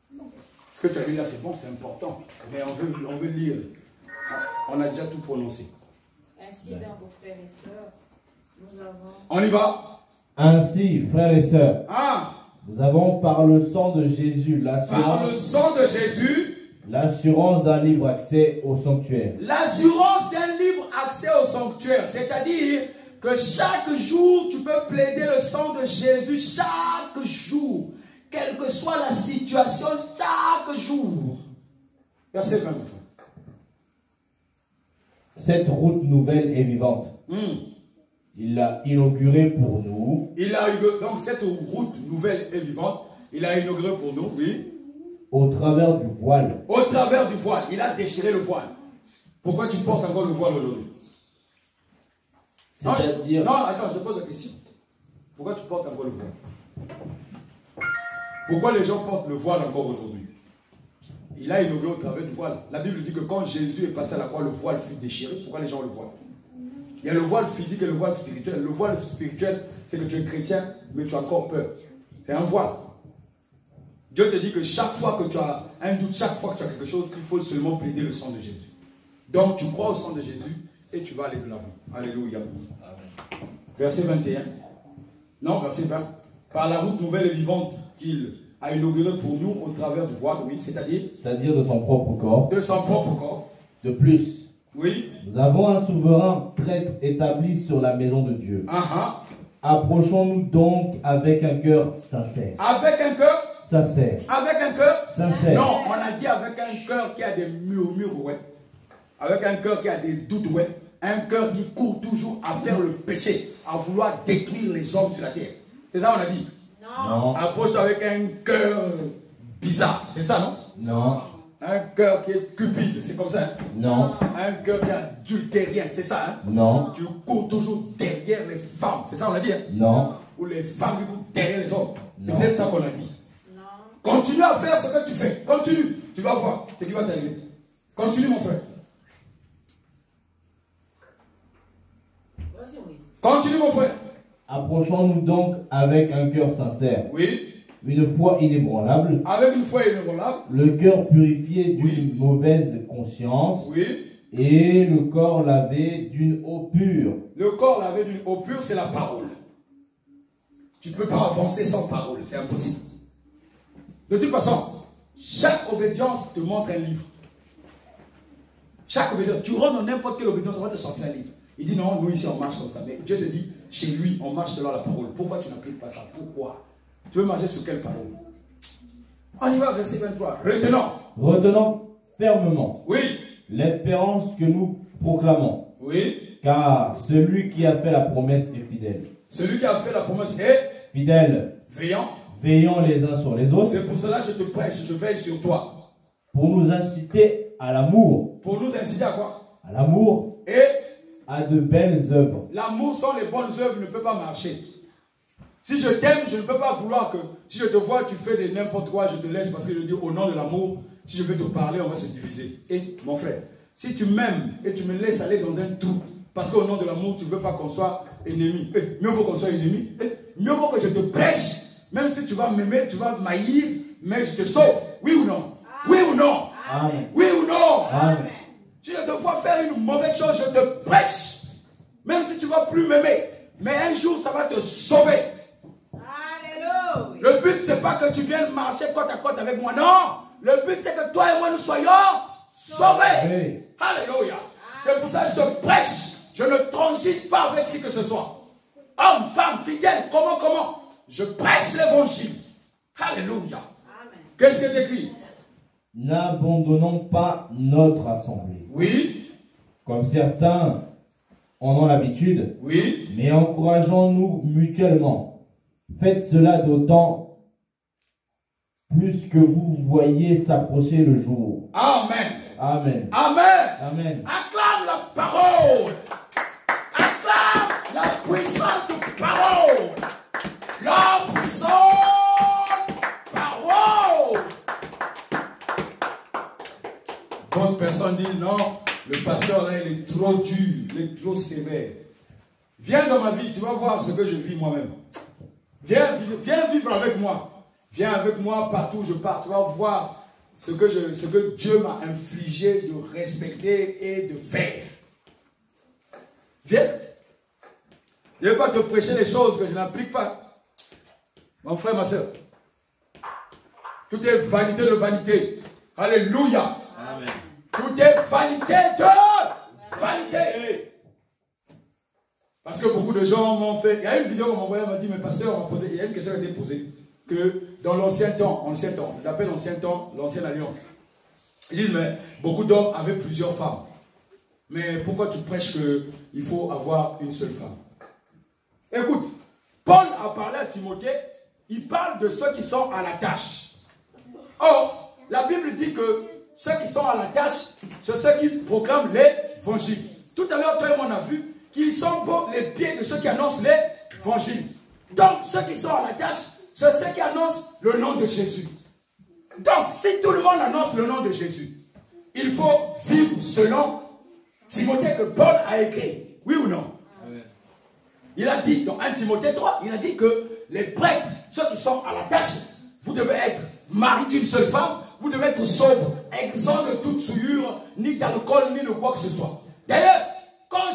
19. Ce que tu as lu là, c'est bon, c'est important. Mais on veut lire. On a déjà tout prononcé. Ainsi donc, frères et sœurs, nous avons... On y va. Ainsi, frères et sœurs, Ah, nous avons par le sang de Jésus par le l'assurance sang de Jésus, L'assurance d'un libre accès au sanctuaire. L'assurance d'un libre accès au sanctuaire. C'est-à-dire que chaque jour, tu peux plaider le sang de Jésus chaque jour. Quelle que soit la situation, chaque jour. Verset 20. Cette route nouvelle et vivante, il l'a inaugurée pour nous. Donc cette route nouvelle et vivante, il a inauguré pour nous, oui. Au travers du voile. Au travers du voile. Il a déchiré le voile. Pourquoi tu portes encore le voile aujourd'hui? C'est-à-dire... Non, attends, je te pose la question. Pourquoi tu portes encore le voile? Pourquoi les gens portent le voile encore aujourd'hui? Il a inauguré au travers du voile. La Bible dit que quand Jésus est passé à la croix, le voile fut déchiré. Pourquoi les gens le voient? Il y a le voile physique et le voile spirituel. Le voile spirituel, c'est que tu es chrétien, mais tu as encore peur. C'est un voile. Dieu te dit que chaque fois que tu as un doute, chaque fois que tu as quelque chose, il faut seulement plaider le sang de Jésus. Donc tu crois au sang de Jésus et tu vas aller de l'avant. Alléluia. Amen. Verset 21. Non, verset 20. Par la route nouvelle et vivante qu'il a inaugurée pour nous au travers du voile, oui, c'est-à-dire de son propre corps. De son propre corps. De plus, oui. Nous avons un souverain prêtre établi sur la maison de Dieu. Approchons-nous donc avec un cœur sincère. Avec un cœur sincère. Avec un cœur sincère. Non, on a dit avec un cœur qui a des murmures, ouais. Avec un cœur qui a des doutes, ouais. Un cœur qui court toujours à faire le péché, à vouloir détruire les hommes sur la terre. C'est ça on a dit? Non. Approche avec un cœur bizarre. C'est ça, non? Non. Un cœur qui est cupide, c'est comme ça? Non. Un cœur qui est adultérien, c'est ça? Hein? Non. Tu cours toujours derrière les femmes, c'est ça on a dit? Hein? Non. Ou les femmes qui courent derrière les hommes. C'est Non. peut-être ça qu'on a dit. Non. Continue à faire ce que tu fais. Continue. Tu vas voir ce qui va t'arriver. Continue, mon frère. Continue, mon frère. Approchons-nous donc avec un cœur sincère. Oui. Une foi inébranlable. Avec une foi inébranlable. Le cœur purifié d'une Oui. mauvaise conscience. Oui. Et le corps lavé d'une eau pure. Le corps lavé d'une eau pure, c'est la parole. Tu ne peux pas avancer sans parole, c'est impossible. De toute façon, chaque obédience te montre un livre. Chaque obédience, tu rentres dans n'importe quelle obédience, on va te sortir un livre. Il dit non, nous ici on marche comme ça. Mais Dieu te dit, chez lui, on marche selon la parole. Pourquoi tu n'appliques pas ça? Pourquoi? Tu veux marcher sur quelle parole? On y va, verset 23. Retenons fermement. Oui. L'espérance que nous proclamons. Oui. Car celui qui a fait la promesse est fidèle. Celui qui a fait la promesse est fidèle. Veillant. Veillons les uns sur les autres. C'est pour cela que je te prêche, je veille sur toi. Pour nous inciter à l'amour. Pour nous inciter à quoi? À l'amour. Et à de belles œuvres. L'amour sans les bonnes œuvres ne peut pas marcher. Si je t'aime, je ne peux pas vouloir que, si je te vois, tu fais de n'importe quoi, je te laisse parce que je dis au nom de l'amour, si je veux te parler, on va se diviser. Et mon frère, si tu m'aimes et tu me laisses aller dans un trou, parce qu'au nom de l'amour, tu ne veux pas qu'on soit ennemis. Mieux vaut qu'on soit ennemis. Mieux vaut que je te prêche, même si tu vas m'aimer, tu vas m'haïr, mais je te sauve. Oui ou non? Oui ou non? Amen. Oui ou non? Amen. Si je te vois faire une mauvaise chose, je te prêche. Même si tu ne vas plus m'aimer. Mais un jour, ça va te sauver. Alléluia. Le but, c'est pas que tu viennes marcher côte à côte avec moi. Non. Le but, c'est que toi et moi, nous soyons sauvés. Oui. Alléluia. C'est pour ça que je te prêche. Je ne transige pas avec qui que ce soit. Homme, femme, fidèle, comment? Je prêche l'évangile. Alléluia. Qu'est-ce que tu écris? N'abandonnons pas notre assemblée. Oui. Comme certains en ont l'habitude. Oui. Mais encourageons-nous mutuellement. Faites cela d'autant plus que vous voyez s'approcher le jour. Amen. Amen. Amen. Amen. Acclame la parole. Acclame la puissante parole. La puissante parole. D'autres personnes disent non, le pasteur là il est trop dur, il est trop sévère. Viens dans ma vie, tu vas voir ce que je vis moi-même. Viens vivre avec moi. Viens avec moi partout où je pars. Tu vas voir ce que Dieu m'a infligé de respecter et de faire. Viens. Je ne vais pas te prêcher les choses que je n'applique pas. Mon frère, ma soeur. Tout est vanité de vanité. Alléluia. Amen. Tout est vanité de vanité. Parce que beaucoup de gens m'ont fait. Il y a une vidéo qu'on m'a envoyée, on m'a dit, mais pasteur, on m'a posé. Il y a une question qui a été posée. Que dans l'ancien temps, ils appellent l'ancien temps, l'ancienne alliance. Ils disent, mais beaucoup d'hommes avaient plusieurs femmes. Mais pourquoi tu prêches qu'il faut avoir une seule femme? Écoute, Paul a parlé à Timothée, il parle de ceux qui sont à la tâche. Or, la Bible dit que ceux qui sont à la tâche, c'est ceux qui proclament l'évangile. Tout à l'heure, toi et moi, on a vu qu'ils sont beaux les pieds de ceux qui annoncent l'évangile. Donc, ceux qui sont à la tâche, c'est ceux qui annoncent le nom de Jésus. Donc, si tout le monde annonce le nom de Jésus, il faut vivre selon Timothée que Paul a écrit. Oui ou non? Amen. Il a dit, dans 1 Timothée 3, il a dit que les prêtres, ceux qui sont à la tâche, vous devez être mari d'une seule femme, vous devez être sobre, exempt de toute souillure, ni d'alcool, ni de quoi que ce soit. D'ailleurs, quand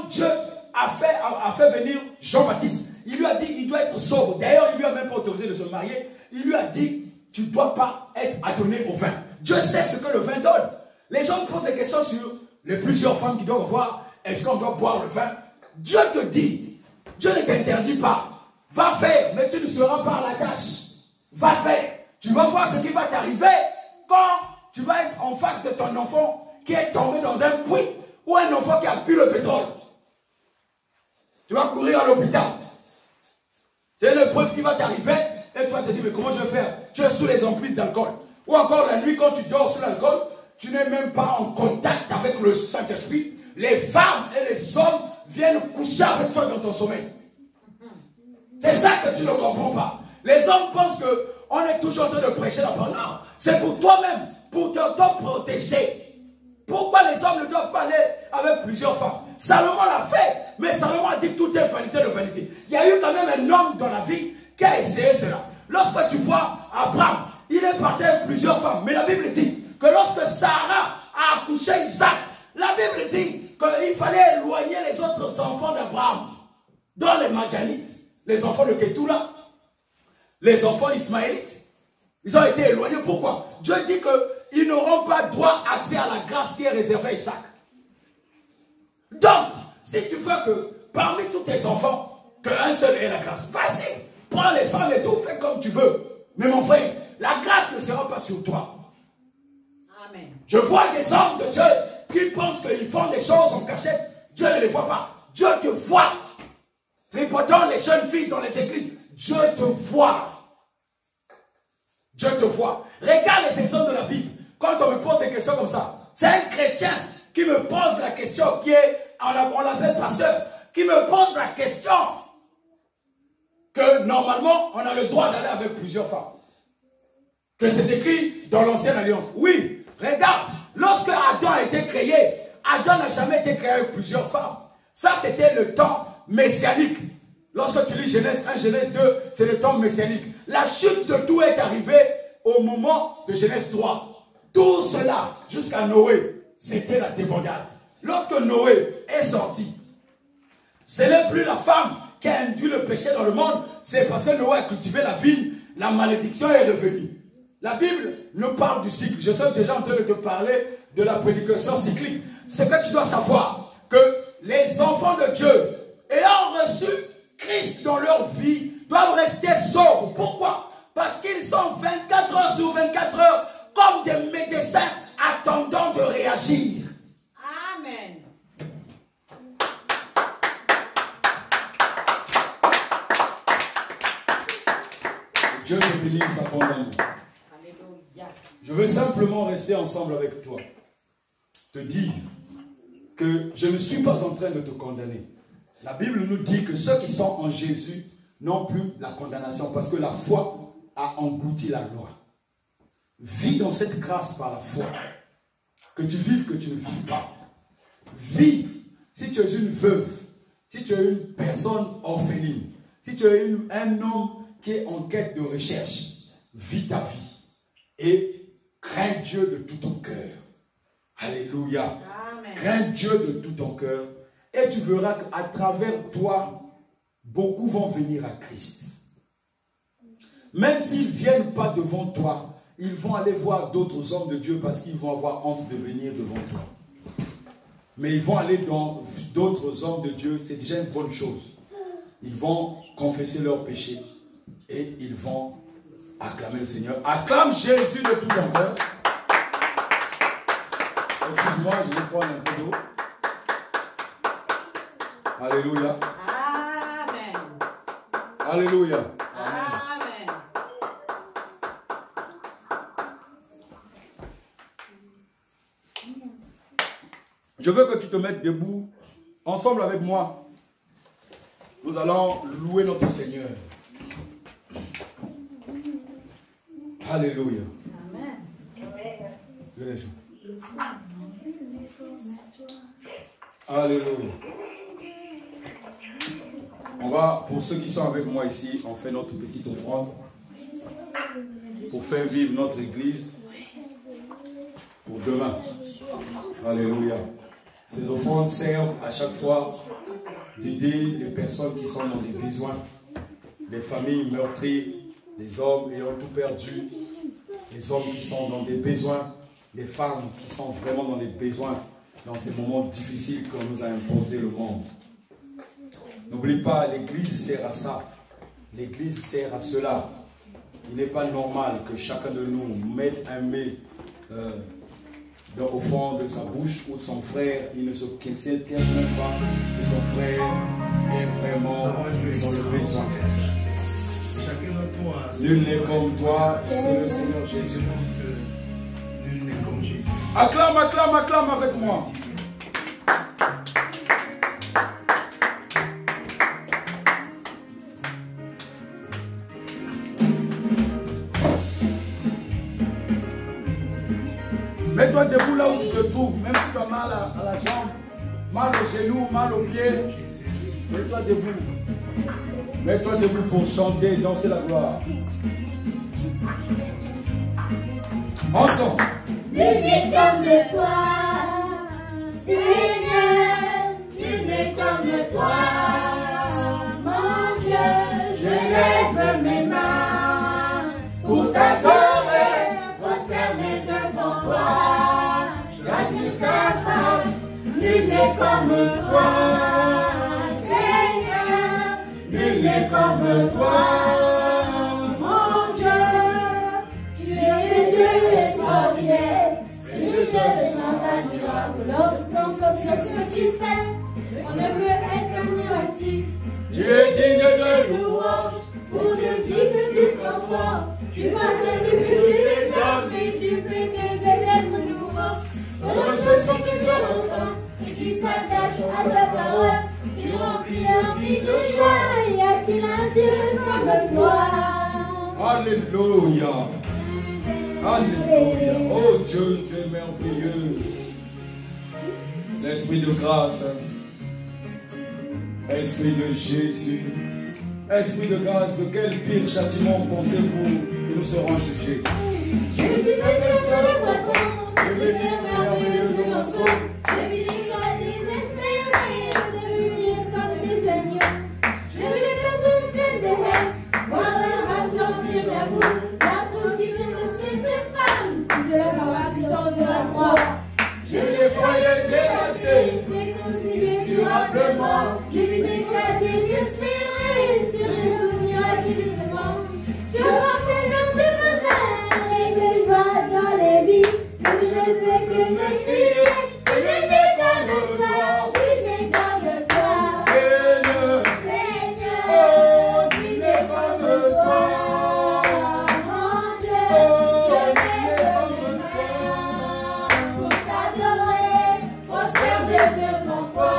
Dieu a fait venir Jean-Baptiste, il lui a dit, il doit être sobre. D'ailleurs, il lui a même pas autorisé de se marier. Il lui a dit, tu ne dois pas être adonné au vin. Dieu sait ce que le vin donne. Les gens posent des questions sur les plusieurs femmes qui doivent avoir. Est-ce qu'on doit boire le vin? Dieu te dit, Dieu ne t'interdit pas. Va faire, mais tu ne seras pas à la tâche. Va faire. Tu vas voir ce qui va t'arriver quand tu vas être en face de ton enfant qui est tombé dans un puits ou un enfant qui a bu le pétrole. Tu vas courir à l'hôpital. C'est l'épreuve qui va t'arriver et tu vas te dire, mais comment je vais faire? Tu es sous les emprises d'alcool. Ou encore la nuit, quand tu dors sous l'alcool, tu n'es même pas en contact avec le Saint-Esprit. Les femmes et les hommes viennent coucher avec toi dans ton sommeil. C'est ça que tu ne comprends pas. Les hommes pensent qu'on est toujours en train de prêcher la parole. Non, c'est pour toi-même, pour te protéger. Pourquoi les hommes ne doivent pas aller avec plusieurs femmes? Salomon l'a fait, mais Salomon a dit que tout est vanité de vanité. Il y a eu quand même un homme dans la vie qui a essayé cela. Lorsque tu vois Abraham, il est parti avec plusieurs femmes. Mais la Bible dit que lorsque Sarah a accouché Isaac, la Bible dit qu'il fallait éloigner les autres enfants d'Abraham, dont les Madianites, les enfants de Ketula, les enfants ismaélites. Ils ont été éloignés. Pourquoi? Dieu dit qu'ils n'auront pas droit accès à la grâce qui est réservée à Isaac. Donc, si tu veux que parmi tous tes enfants, qu'un seul ait la grâce, vas-y, prends les femmes et tout, fais comme tu veux. Mais mon frère, la grâce ne sera pas sur toi. Amen. Je vois des hommes de Dieu qui pensent qu'ils font des choses en cachette. Dieu ne les voit pas. Dieu te voit. Tripotant les jeunes filles dans les églises, Dieu te voit. Dieu te voit. Regarde les exemples de la Bible. Quand on me pose des questions comme ça, c'est un chrétien qui me pose la question, qui est, on l'appelle pasteur, qui me pose la question que normalement, on a le droit d'aller avec plusieurs femmes. Que c'est écrit dans l'ancienne alliance. Oui, regarde, lorsque Adam a été créé, Adam n'a jamais été créé avec plusieurs femmes. Ça, c'était le temps messianique. Lorsque tu lis Genèse 1, Genèse 2, c'est le temps messianique. La chute de tout est arrivée au moment de Genèse 3. Tout cela, jusqu'à Noé, c'était la débandade. Lorsque Noé est sorti, ce n'est plus la femme qui a induit le péché dans le monde, c'est parce que Noé a cultivé la vigne, la malédiction est revenue. La Bible nous parle du cycle. Je suis déjà en train de te parler de la prédication cyclique. C'est que tu dois savoir que les enfants de Dieu, ayant reçu Christ dans leur vie, doivent rester sobres. Pourquoi? Parce qu'ils sont 24 heures sur 24 heures comme des médecins attendant de réagir. Amen. Dieu te bénisse abondamment. Alléluia. Je veux simplement rester ensemble avec toi. Te dire que je ne suis pas en train de te condamner. La Bible nous dit que ceux qui sont en Jésus n'ont plus la condamnation parce que la foi a englouti la loi. Vis dans cette grâce par la foi. Que tu vives, que tu ne vives pas. Vis. Si tu es une veuve, si tu es une personne orpheline, si tu es un homme qui est en quête de recherche, vis ta vie. Et crains Dieu de tout ton cœur. Alléluia. Amen. Crains Dieu de tout ton cœur. Et tu verras qu'à travers toi, beaucoup vont venir à Christ. Même s'ils ne viennent pas devant toi, ils vont aller voir d'autres hommes de Dieu parce qu'ils vont avoir honte de venir devant toi. Mais ils vont aller dans d'autres hommes de Dieu, c'est déjà une bonne chose. Ils vont confesser leurs péchés et ils vont acclamer le Seigneur. Acclame Jésus de tout ton cœur. Excuse-moi, je vais prendre un peu d'eau. Alléluia. Amen. Alléluia. Amen. Je veux que tu te mettes debout, ensemble avec moi. Nous allons louer notre Seigneur. Alléluia. Amen. Alléluia. On va, pour ceux qui sont avec moi ici, on fait notre petite offrande pour faire vivre notre église pour demain. Alléluia. Ces offrandes servent à chaque fois d'aider les personnes qui sont dans des besoins, les familles meurtries, les hommes ayant tout perdu, les hommes qui sont dans des besoins, les femmes qui sont vraiment dans des besoins dans ces moments difficiles qu'on nous a imposé le monde. N'oublie pas, l'église sert à ça. L'église sert à cela. Il n'est pas normal que chacun de nous mette un mets au fond de sa bouche ou de son frère. Il ne se questionne même pas que son frère est vraiment dans le besoin. Nul n'est comme toi, c'est le Seigneur Jésus. Acclame, acclame, acclame avec moi. Mets-toi debout là où tu te trouves, même si tu as mal à la jambe, mal au genou, mal au pied. Mets-toi debout. Mets-toi debout pour chanter, danser la gloire. Ensemble. Nul n'est comme toi, Seigneur, nul n'est comme toi. Mon Dieu, je lève mes mains pour t'adorer, prosterner devant toi. J'admire ta face, nul n'est comme toi. Seigneur, nul n'est comme toi. Mon Dieu, tu es Dieu extraordinaire. Je chante admirable. Lorsqu'on considère ce que tu fais, on ne peut être admiratif. Tu es digne de Louange, pour Dieu dit que tu transformes. Tu pardonnes les péchés des hommes et tu fais des êtres nouveaux. Pour ceux qui sont ensemble et qui s'attachent à ta parole, tu remplis leur vie de joie. Y a-t-il un Dieu comme toi? Alléluia. Alléluia. Oh Dieu, tu es merveilleux. L'Esprit de grâce. Esprit de Jésus. Esprit de grâce, de quel pire châtiment pensez-vous que nous serons jugés? Je vis de poissons, de lumière merveilleuse de mensonges. Je vis des corps désespérés, de lumière comme des agneaux. Je vis des personnes pleines de haine, voir leur âme remplir la boue. La prostitution de cette femme, qui se lève par la puissance de la croix. Je vis des foyers dévastés, déconstruits durablement. Je vis des cas désespérés, sur un souvenir acquis de ce monde. Je porte tellement de bonheur et de joie dans les vies, que je ne fais que me crier. Tu n'es qu'un de toi, tu n'es qu'un de toi. Seigneur, Seigneur, oh, tu n'es comme toi. mon Dieu, je lève mes mains pour t'adorer, prosterner devant toi.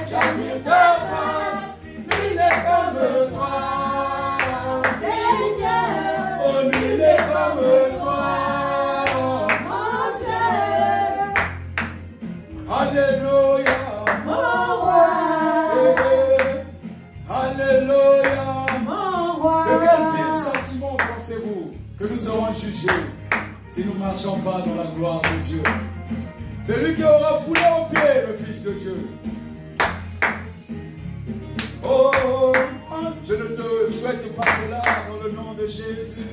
J'admire ta face, nul n'est comme toi. Seigneur, Oh, nul n'est comme toi. mon Dieu, Alléluia. mon roi, Alléluia. mon roi. De quel pire sentiment pensez-vous que nous serons jugés si nous ne marchons pas dans la gloire de Dieu? C'est lui qui aura foulé aux pieds le Fils de Dieu. Oh, je ne te souhaite pas cela dans le nom de Jésus.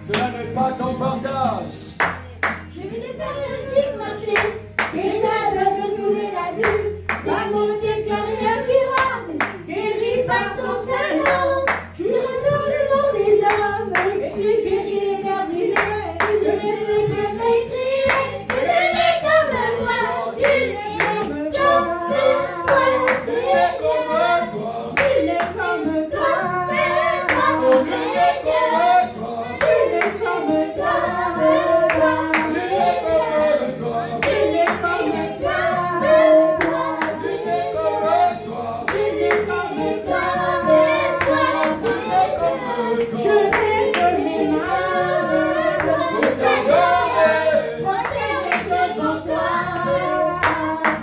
Cela n'est pas ton partage. J'ai vu des paralytiques marcher, des aveugles trouver la vue, des mots déclarés incurables, guéris par ton salon. Je suis retour le nom des hommes, et je suis guéri les cœurs brisés. Je l'ai comme écrit, je l'ai comme toi, tu l'es comme toi, c'est Comme toi, tu l'es comme toi, mais toi, oh, il est comme toi, tu l'es comme toi, il est comme toi, tu l'es comme toi, il est comme toi, tu l'es comme toi, mais toi, il est comme toi. je vais te les mains, Pour t'adorer, prosterner devant toi.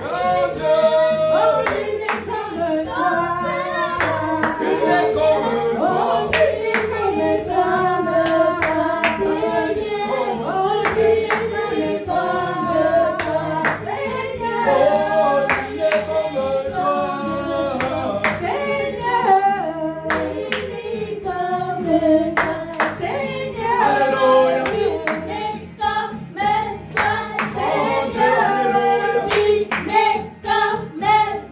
oh Dieu, Oh, il est comme toi. il est comme Oh, toi. il est comme toi, Seigneur. Oh, il est comme toi, Seigneur. Oh, il est comme toi. Seigneur, il est comme toi, Seigneur. Alléluia. Il est comme toi, Oh Dieu, Seigneur. alléluia. Il est comme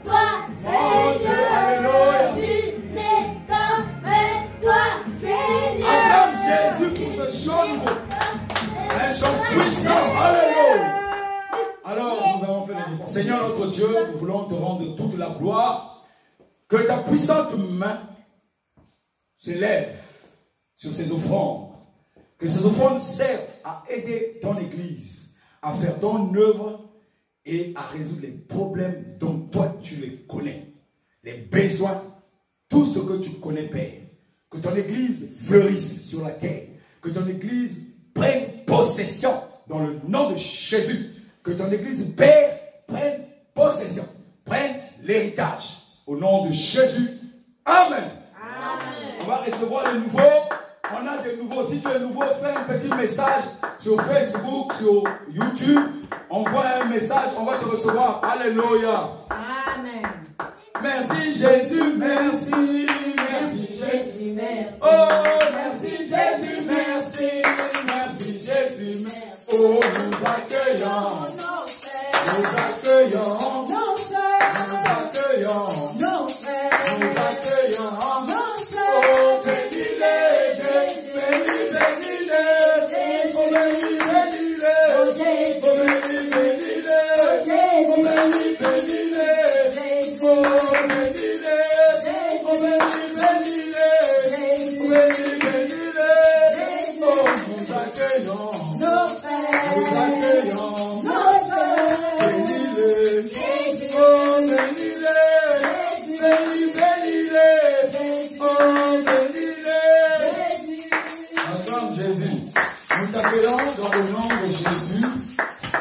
toi, Oh Dieu, Seigneur. alléluia. Il est comme toi, Seigneur. Acclame Jésus pour ce chant nouveau. Un chant puissant. Alléluia. Alors, nous avons fait les efforts. Seigneur notre Dieu, nous voulons te rendre toute la gloire. Que ta puissante main s'élève sur ces offrandes. Que ces offrandes servent à aider ton Église à faire ton œuvre et à résoudre les problèmes dont toi tu les connais. Les besoins, tout ce que tu connais, Père. Que ton Église fleurisse sur la terre. Que ton Église prenne possession dans le nom de Jésus. Que ton Église, Père, prenne possession. Prenne l'héritage. Au nom de Jésus. Amen. On va recevoir les nouveaux. On a des nouveaux. Si tu es nouveau, fais un petit message sur Facebook, sur YouTube. Envoie un message, on va te recevoir. Alléluia. Amen. Merci Jésus, merci. Merci Jésus. Merci. Oh, merci Jésus, merci. Merci Jésus, merci. Oh, nous accueillons. Nous accueillons. Nous accueillons. Nous accueillons. Oh, bénis-les, Jésus, bénis-les. Oh, bénis-les. Oh, bénis-les. Oh, bénis-les. Oh, bénis-les. Oh, bénis-les. Oh, bénis-les. Oh, nous accueillons. Nous accueillons. Bénis-les. Oh, bénis-les. Bénis-les. Oh, bénis-les. Acclame Jésus. Nous t'appelons dans le nom de Jésus.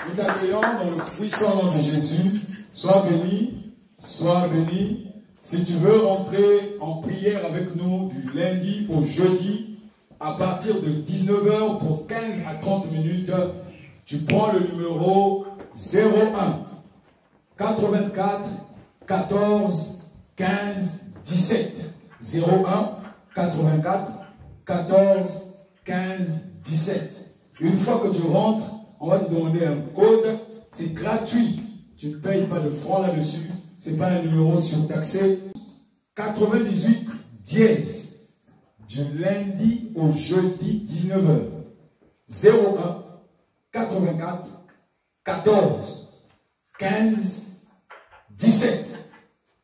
Nous t'appelons dans le puissant nom de Jésus. Sois béni, sois béni. Si tu veux rentrer en prière avec nous du lundi au jeudi, à partir de 19h pour 15 à 30 minutes, tu prends le numéro 01 84 14 15 17. 01 84 14 15 17. Une fois que tu rentres, on va te demander un code. C'est gratuit. Tu ne payes pas de francs là-dessus. Ce n'est pas un numéro surtaxé. 98 dièse. Du lundi au jeudi, 19h. 01 84 14 15 17.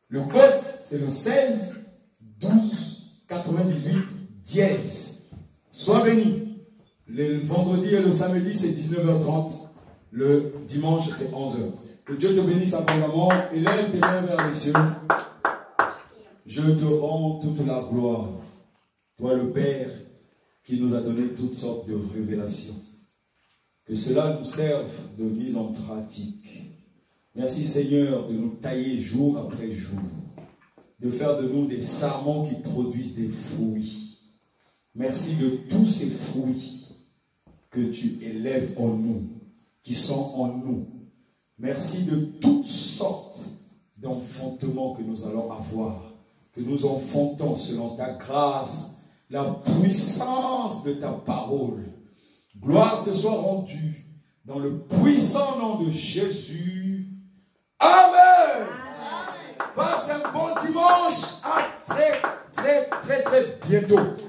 Le code, c'est le 16 12 98 dièse. Sois béni. Le vendredi et le samedi, c'est 19h30. Le dimanche, c'est 11h. Que Dieu te bénisse abondamment. Élève tes mains vers les cieux. Je te rends toute la gloire. Toi, le Père, qui nous a donné toutes sortes de révélations. Que cela nous serve de mise en pratique. Merci Seigneur de nous tailler jour après jour. De faire de nous des sarments qui produisent des fruits. Merci de tous ces fruits que tu élèves en nous, qui sont en nous. Merci de toutes sortes d'enfantements que nous allons avoir, que nous enfantons selon ta grâce, la puissance de ta parole. Gloire te soit rendue dans le puissant nom de Jésus. Amen. Passe un bon dimanche. À très bientôt.